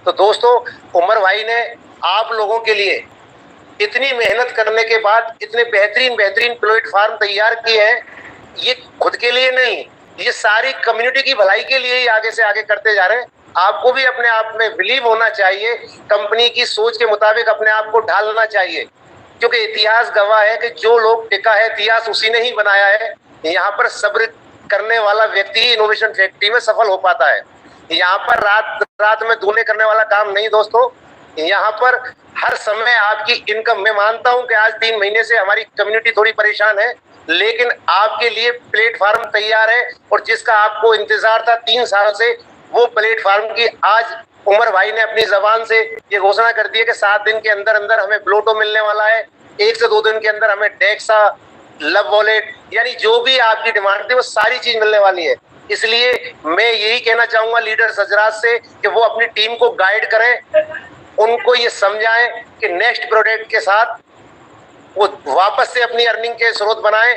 तो दोस्तों उमर भाई ने आप लोगों के लिए इतनी मेहनत करने के बाद इतने बेहतरीन प्लेटफार्म तैयार किए हैं। ये खुद के लिए नहीं, ये सारी कम्युनिटी की भलाई के लिए ही आगे से आगे करते जा रहे हैं। आपको भी अपने आप में बिलीव होना चाहिए, कंपनी की सोच के मुताबिक अपने आप को ढालना चाहिए, क्योंकि इतिहास गवाह है कि जो लोग टिका है इतिहास उसी ने ही बनाया है। यहाँ पर सब्र करने वाला व्यक्ति ही इनोवेशन फैक्ट्री में सफल हो पाता है। यहाँ पर रात में दूल्हे करने वाला काम नहीं दोस्तों। यहाँ पर हर समय आपकी इनकम, मैं मानता हूँ कि आज 3 महीने से हमारी कम्युनिटी थोड़ी परेशान है, लेकिन आपके लिए प्लेटफार्म तैयार है और जिसका आपको इंतजार था 3 साल से, वो प्लेटफार्म की आज उमर भाई ने अपनी जबान से ये घोषणा कर दी है कि 7 दिन के अंदर अंदर हमें ब्लोटो मिलने वाला है, 1 से 2 दिन के अंदर हमें डेक्सा, लव वॉलेट, यानी जो भी आपकी डिमांड थी वो सारी चीज मिलने वाली है। इसलिए मैं यही कहना चाहूंगा लीडर्स हजरात से कि वो अपनी टीम को गाइड करें, उनको ये समझाएं कि नेक्स्ट प्रोडक्ट के साथ वो वापस से अपनी अर्निंग के स्रोत बनाएं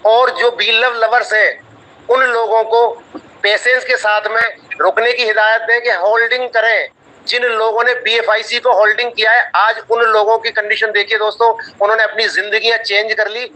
और जो बी लव लवर्स है उन लोगों को पेशेंस के साथ में रुकने की हिदायत दें कि होल्डिंग करें। जिन लोगों ने BFIC को होल्डिंग किया है, आज उन लोगों की कंडीशन देखिए दोस्तों, उन्होंने अपनी जिंदगियां चेंज कर ली।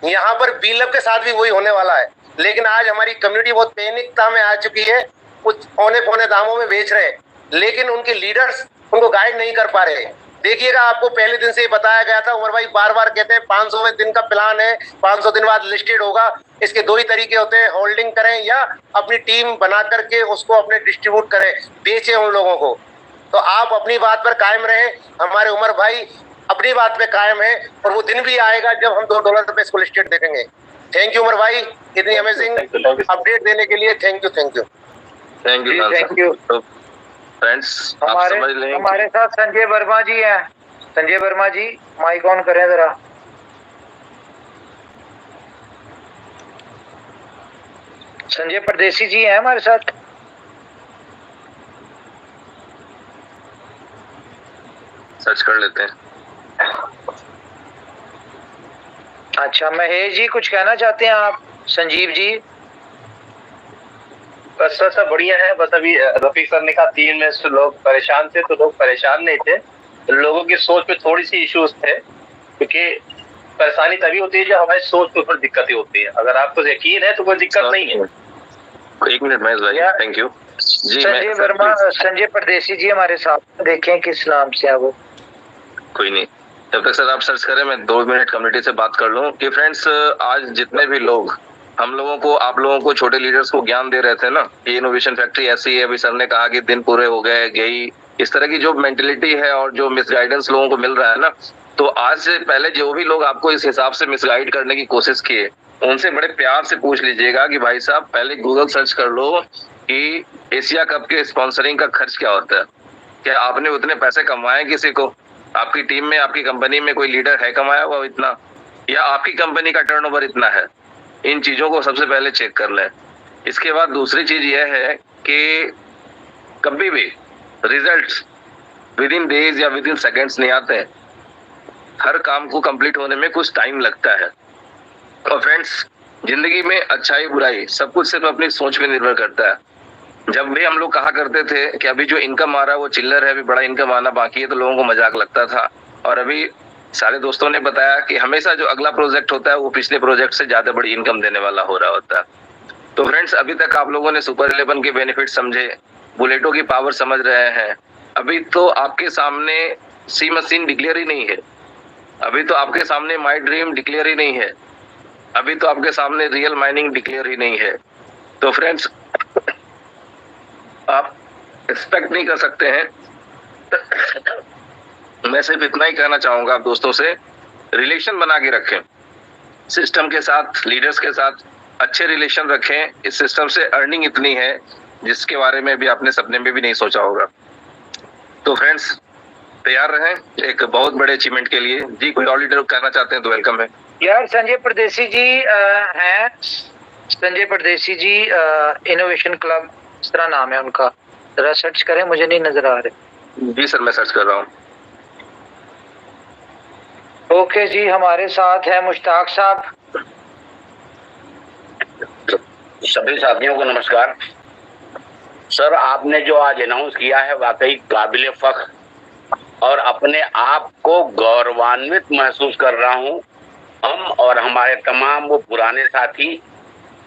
यहाँ पर बी लव के साथ भी वही होने वाला है। लेकिन आज हमारी कम्युनिटी बहुत पैनिकता में आ चुकी है, कुछ औने पौने दामों में बेच रहे हैं, लेकिन उनके लीडर्स उनको गाइड नहीं कर पा रहे। देखिएगा आपको पहले दिन से ही बताया गया था, उमर भाई बार बार कहते हैं 500वें दिन का प्लान है, 500 दिन बाद लिस्टेड होगा। इसके 2 ही तरीके होते हैं, होल्डिंग करें या अपनी टीम बना करके उसको अपने डिस्ट्रीब्यूट करें, बेचें उन लोगों को। तो आप अपनी बात पर कायम रहें, हमारे उमर भाई अपनी बात पे कायम है और वो दिन भी आएगा जब हम $2 पे इसको लिस्टेड देखेंगे। थैंक यू उमर भाई, इतनी अमेजिंग अपडेट देने के लिए। Thank you. फ्रेंड्स हमारे साथ संजय वर्मा जी हैं। संजय वर्मा जी माइक ऑन करें जरा। संजय परदेसी जी हैं हमारे साथ। सर्च कर लेते हैं। अच्छा महेश जी कुछ कहना चाहते हैं आप? संजीव जी बस सर बढ़िया है। बस अभी रफीक सर ने कहा 3 में से लोग परेशान थे, तो लोग परेशान नहीं थे, लोगों की सोच पे थोड़ी सी इश्यूज थे, क्योंकि परेशानी तभी होती है जब हमारी सोच पे ऊपर दिक्कतें होती है। अगर आपको यकीन है तो कोई दिक्कत नहीं है। 1 मिनट महेश भाई, थैंक यू जी। संजय वर्मा, संजय परदेसी जी हमारे साथ, देखें किस नाम से है वो। कोई नहीं, जब तक सर आप सर्च करें मैं 2 मिनट कम्युनिटी से बात कर लूं कि फ्रेंड्स आज जितने भी लोग हम लोगों को, आप लोगों को, छोटे लीडर्स को ज्ञान दे रहे थे ना कि इनोवेशन फैक्ट्री ऐसी है, अभी सर ने कहा कि दिन पूरे हो गए गई, इस तरह की जो मेंटेलिटी है और जो मिसगाइडेंस लोगों को मिल रहा है ना, तो आज से पहले जो भी लोग आपको इस हिसाब से मिसगाइड करने की कोशिश किए, उनसे बड़े प्यार से पूछ लीजिएगा कि भाई साहब पहले गूगल सर्च कर लो कि एशिया कप के स्पॉन्सरिंग का खर्च क्या होता है, क्या आपने उतने पैसे कमाए किसी को? आपकी टीम में, आपकी कंपनी में कोई लीडर है कमाया हुआ इतना, या आपकी कंपनी का टर्नओवर इतना है? इन चीजों को सबसे पहले चेक कर लें। इसके बाद दूसरी चीज यह है कि कभी भी रिजल्ट्स विद इन डेज या विद इन सेकेंड्स नहीं आते हैं। हर काम को कंप्लीट होने में कुछ टाइम लगता है। और फ्रेंड्स, जिंदगी में अच्छाई बुराई सब कुछ सिर्फ अपनी सोच पे निर्भर करता है। जब भी हम लोग कहा करते थे कि अभी जो इनकम आ रहा है वो चिल्लर है, अभी बड़ा इनकम आना बाकी है, तो लोगों को मजाक लगता था। और अभी सारे दोस्तों ने बताया कि हमेशा जो अगला प्रोजेक्ट होता है वो पिछले प्रोजेक्ट से ज्यादा बड़ी इनकम देने वाला हो रहा होता है। तो फ्रेंड्स, अभी तक आप लोगों ने सुपर 11 के बेनिफिट समझे, बुलेटों की पावर समझ रहे हैं। अभी तो आपके सामने सी मशीन डिक्लेयर ही नहीं है, अभी तो आपके सामने माई ड्रीम डिक्लेयर ही नहीं है, अभी तो आपके सामने रियल माइनिंग डिक्लेयर ही नहीं है। तो फ्रेंड्स, आप एक्सपेक्ट नहीं कर सकते हैं। मैं सिर्फ इतना ही कहना चाहूंगा आप दोस्तों से, रिलेशन बना के रखें सिस्टम के साथ, लीडर्स के साथ अच्छे रिलेशन रखें। इस सिस्टम से अर्निंग इतनी है जिसके बारे में भी आपने सपने में भी नहीं सोचा होगा। तो फ्रेंड्स, तैयार रहें एक बहुत बड़े अचीवमेंट के लिए। जी, कोई और लीडर कहना चाहते हैं तो वेलकम है। यार संजय परदेसी जी हैं, संजय परदेसी जी, इनोवेशन क्लब इस तरह नाम है उनका, जरा सर्च करें, मुझे नहीं नजर आ रहे। जी सर, मैं सर्च कर रहा हूँ। ओके जी, हमारे साथ है मुश्ताक साहब। सभी साथियों को नमस्कार। सर, आपने जो आज अनाउंस किया है वाकई काबिल फख्र और अपने आप को गौरवान्वित महसूस कर रहा हूं। हम और हमारे तमाम वो पुराने साथी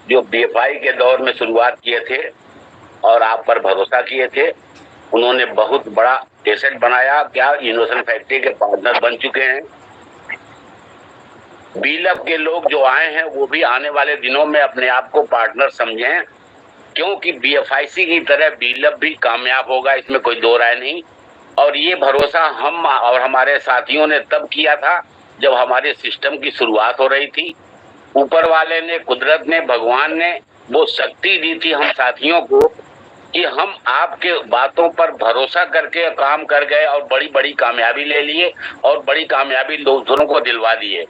जो BFI के दौर में शुरुआत किए थे और आप पर भरोसा किए थे, उन्होंने बहुत बड़ा एसेट बनाया, क्या इनोवेशन फैक्ट्री के पार्टनर बन चुके हैं। बीलब के लोग जो आए हैं वो भी आने वाले दिनों में अपने आप को पार्टनर समझें, क्योंकि BFIC की तरह बीलब भी कामयाब होगा, इसमें कोई दो राय नहीं। और ये भरोसा हम और हमारे साथियों ने तब किया था जब हमारे सिस्टम की शुरुआत हो रही थी। ऊपर वाले ने, कुदरत ने, भगवान ने वो शक्ति दी थी हम साथियों को कि हम आपके बातों पर भरोसा करके काम कर गए और बड़ी बड़ी कामयाबी ले लिए और बड़ी कामयाबी दूसरों को दिलवा दिए।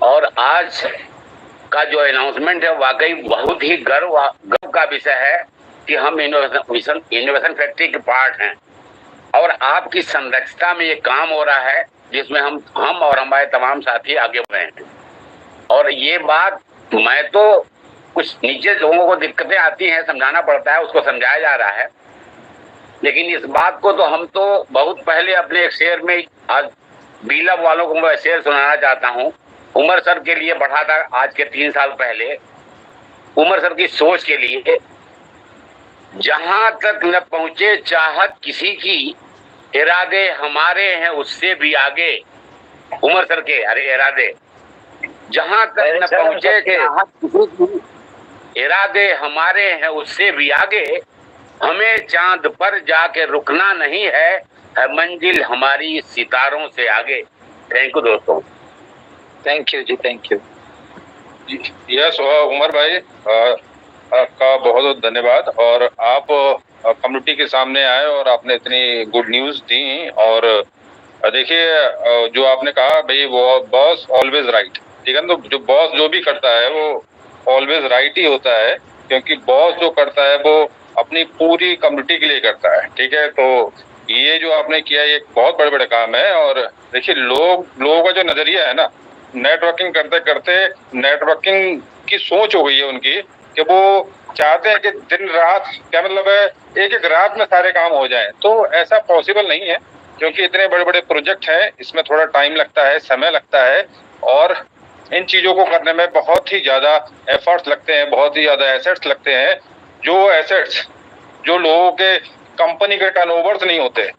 और आज का जो अनाउंसमेंट है वाकई बहुत ही गर्व का विषय है कि हम इनोवेशन फैक्ट्री के पार्ट हैं और आपकी संरचना में ये काम हो रहा है जिसमें हम और हमारे तमाम साथी आगे बढ़ रहे हैं। और ये बात, मैं तो कुछ नीचे लोगों को दिक्कतें आती हैं, समझाना पड़ता है, उसको समझाया जा रहा है। लेकिन इस बात को तो हम तो बहुत पहले अपने एक शेर में, आज बीलब वालों को मैं शेर सुनाना चाहता हूँ। उमर सर के लिए बढ़ा था आज के 3 साल पहले, उमर सर की सोच के लिए, जहां तक न पहुंचे चाहत किसी की, इरादे हमारे हैं उससे भी आगे। उमर सर के इरादे, जहां तक न पहुंचे चाहत किसी की, इरादे हमारे हैं उससे भी आगे। हमें चांद पर जाके रुकना नहीं है मंजिल हमारी सितारों से आगे। थैंक यू दोस्तों। थैंक यू जी, थैंक यू। यस उमर भाई, आपका बहुत बहुत धन्यवाद। और आप कम्युनिटी के सामने आए और आपने इतनी गुड न्यूज दी। और देखिए, जो आपने कहा भाई, वो बॉस ऑलवेज राइट, ठीक है। तो जो बॉस जो भी करता है वो ऑलवेज राइट ही होता है, क्योंकि बॉस जो करता है वो अपनी पूरी कम्युनिटी के लिए करता है, ठीक है। तो ये जो आपने किया ये बहुत बड़े बड़े काम है। और देखिए, लोगों का जो नजरिया है ना, नेटवर्किंग करते करते नेटवर्किंग की सोच हो गई है उनकी कि वो चाहते हैं कि दिन रात, क्या मतलब है, एक एक रात में सारे काम हो जाएं। तो ऐसा पॉसिबल नहीं है, क्योंकि इतने बड़े बड़े प्रोजेक्ट हैं, इसमें थोड़ा टाइम लगता है, समय लगता है, और इन चीजों को करने में बहुत ही ज्यादा एफर्ट्स लगते हैं, बहुत ही ज्यादा एसेट्स लगते हैं। जो एसेट्स जो लोगों के कंपनी के टर्नओवर्स नहीं होते,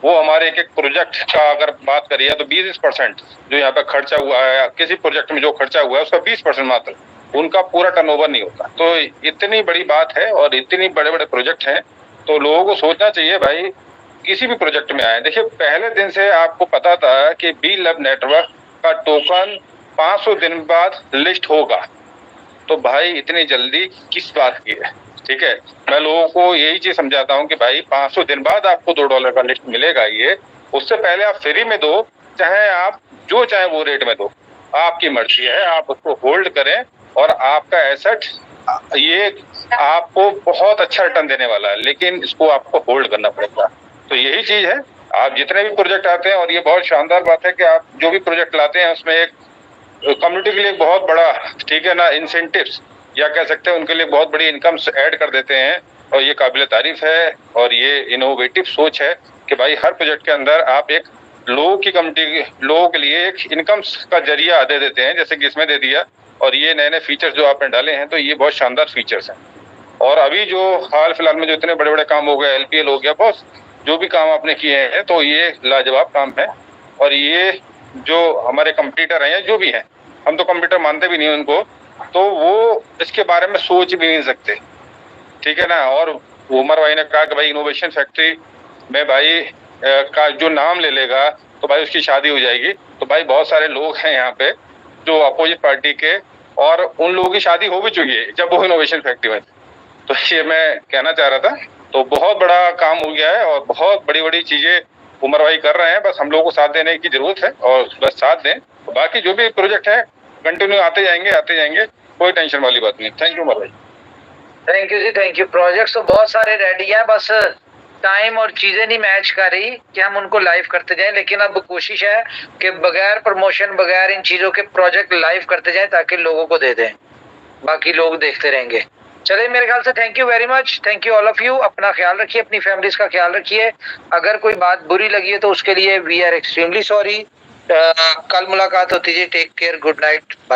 वो हमारे एक एक प्रोजेक्ट का अगर बात करिए तो 20% जो यहाँ पे खर्चा हुआ है, किसी प्रोजेक्ट में जो खर्चा हुआ है उसका 20% मात्र, उनका पूरा टर्नओवर नहीं होता। तो इतनी बड़ी बात है और इतनी बड़े बड़े प्रोजेक्ट हैं, तो लोगों को सोचना चाहिए भाई, किसी भी प्रोजेक्ट में आए। देखिए, पहले दिन से आपको पता था कि बीलब नेटवर्क का टोकन 500 दिन बाद लिस्ट होगा, तो भाई इतनी जल्दी किस बात की है, ठीक है। मैं लोगों को यही चीज समझाता हूँ कि भाई 500 दिन बाद आपको $2 का लिस्ट मिलेगा, ये उससे पहले आप फ्री में दो, चाहे आप जो चाहे वो रेट में दो, आपकी मर्जी है। आप उसको होल्ड करें और आपका एसेट ये आपको बहुत अच्छा रिटर्न देने वाला है, लेकिन इसको आपको होल्ड करना पड़ेगा। तो यही चीज है, आप जितने भी प्रोजेक्ट आते हैं, और ये बहुत शानदार बात है कि आप जो भी प्रोजेक्ट लाते हैं उसमें एक कम्युनिटी के लिए बहुत बड़ा, ठीक है ना, इंसेंटिव्स या कह सकते हैं उनके लिए बहुत बड़ी इनकम ऐड कर देते हैं, और ये काबिल तारीफ है। और ये इनोवेटिव सोच है कि भाई हर प्रोजेक्ट के अंदर आप एक लोगों की कम्युनिटी, लोगों के लिए एक इनकम का जरिया दे देते हैं, जैसे कि इसमें दे दिया। और ये नए नए फीचर्स जो आपने डाले हैं, तो ये बहुत शानदार फीचर्स हैं। और अभी जो हाल फिलहाल में जो इतने बड़े बड़े काम हो गए, LPL हो गया, बहुत जो भी काम आपने किए हैं, तो ये लाजवाब काम है। और ये जो हमारे कंपटीटर हैं या जो भी हैं, हम तो कंपटीटर मानते भी नहीं उनको, तो वो इसके बारे में सोच भी नहीं सकते, ठीक है ना। और उमर भाई ने कहा कि भाई इनोवेशन फैक्ट्री में भाई का जो नाम ले लेगा तो भाई उसकी शादी हो जाएगी। तो भाई बहुत सारे लोग हैं यहाँ पे जो अपोजिट पार्टी के, और उन लोगों की शादी हो भी चुकी है जब वो इनोवेशन फैक्ट्री में। तो ये मैं कहना चाह रहा था। तो बहुत बड़ा काम हो गया है और बहुत बड़ी बड़ी चीजें उमर भाई कर रहे हैं, बस हम लोगों को साथ देने की जरूरत है और बस साथ दें। तो बाकी जो भी प्रोजेक्ट है कंटिन्यू आते जाएंगे, कोई टेंशन वाली बात नहीं। थैंक यू उमर भाई। थैंक यू जी, थैंक यू। प्रोजेक्ट्स तो बहुत सारे रेडी हैं, बस टाइम और चीजें नहीं मैच कर रही कि हम उनको लाइव करते जाएं। लेकिन अब कोशिश है कि बगैर प्रमोशन, बगैर इन चीजों के प्रोजेक्ट लाइव करते जाएं ताकि लोगों को दे दें, बाकी लोग देखते रहेंगे। चलिए, मेरे ख्याल से thank you very much, thank you all of you. अपना ख्याल रखिए, अपनी फैमिलीज का ख्याल रखिए। अगर कोई बात बुरी लगी है तो उसके लिए वी आर एक्सट्रीमली सॉरी। कल मुलाकात होती है। Take care, good night, bye.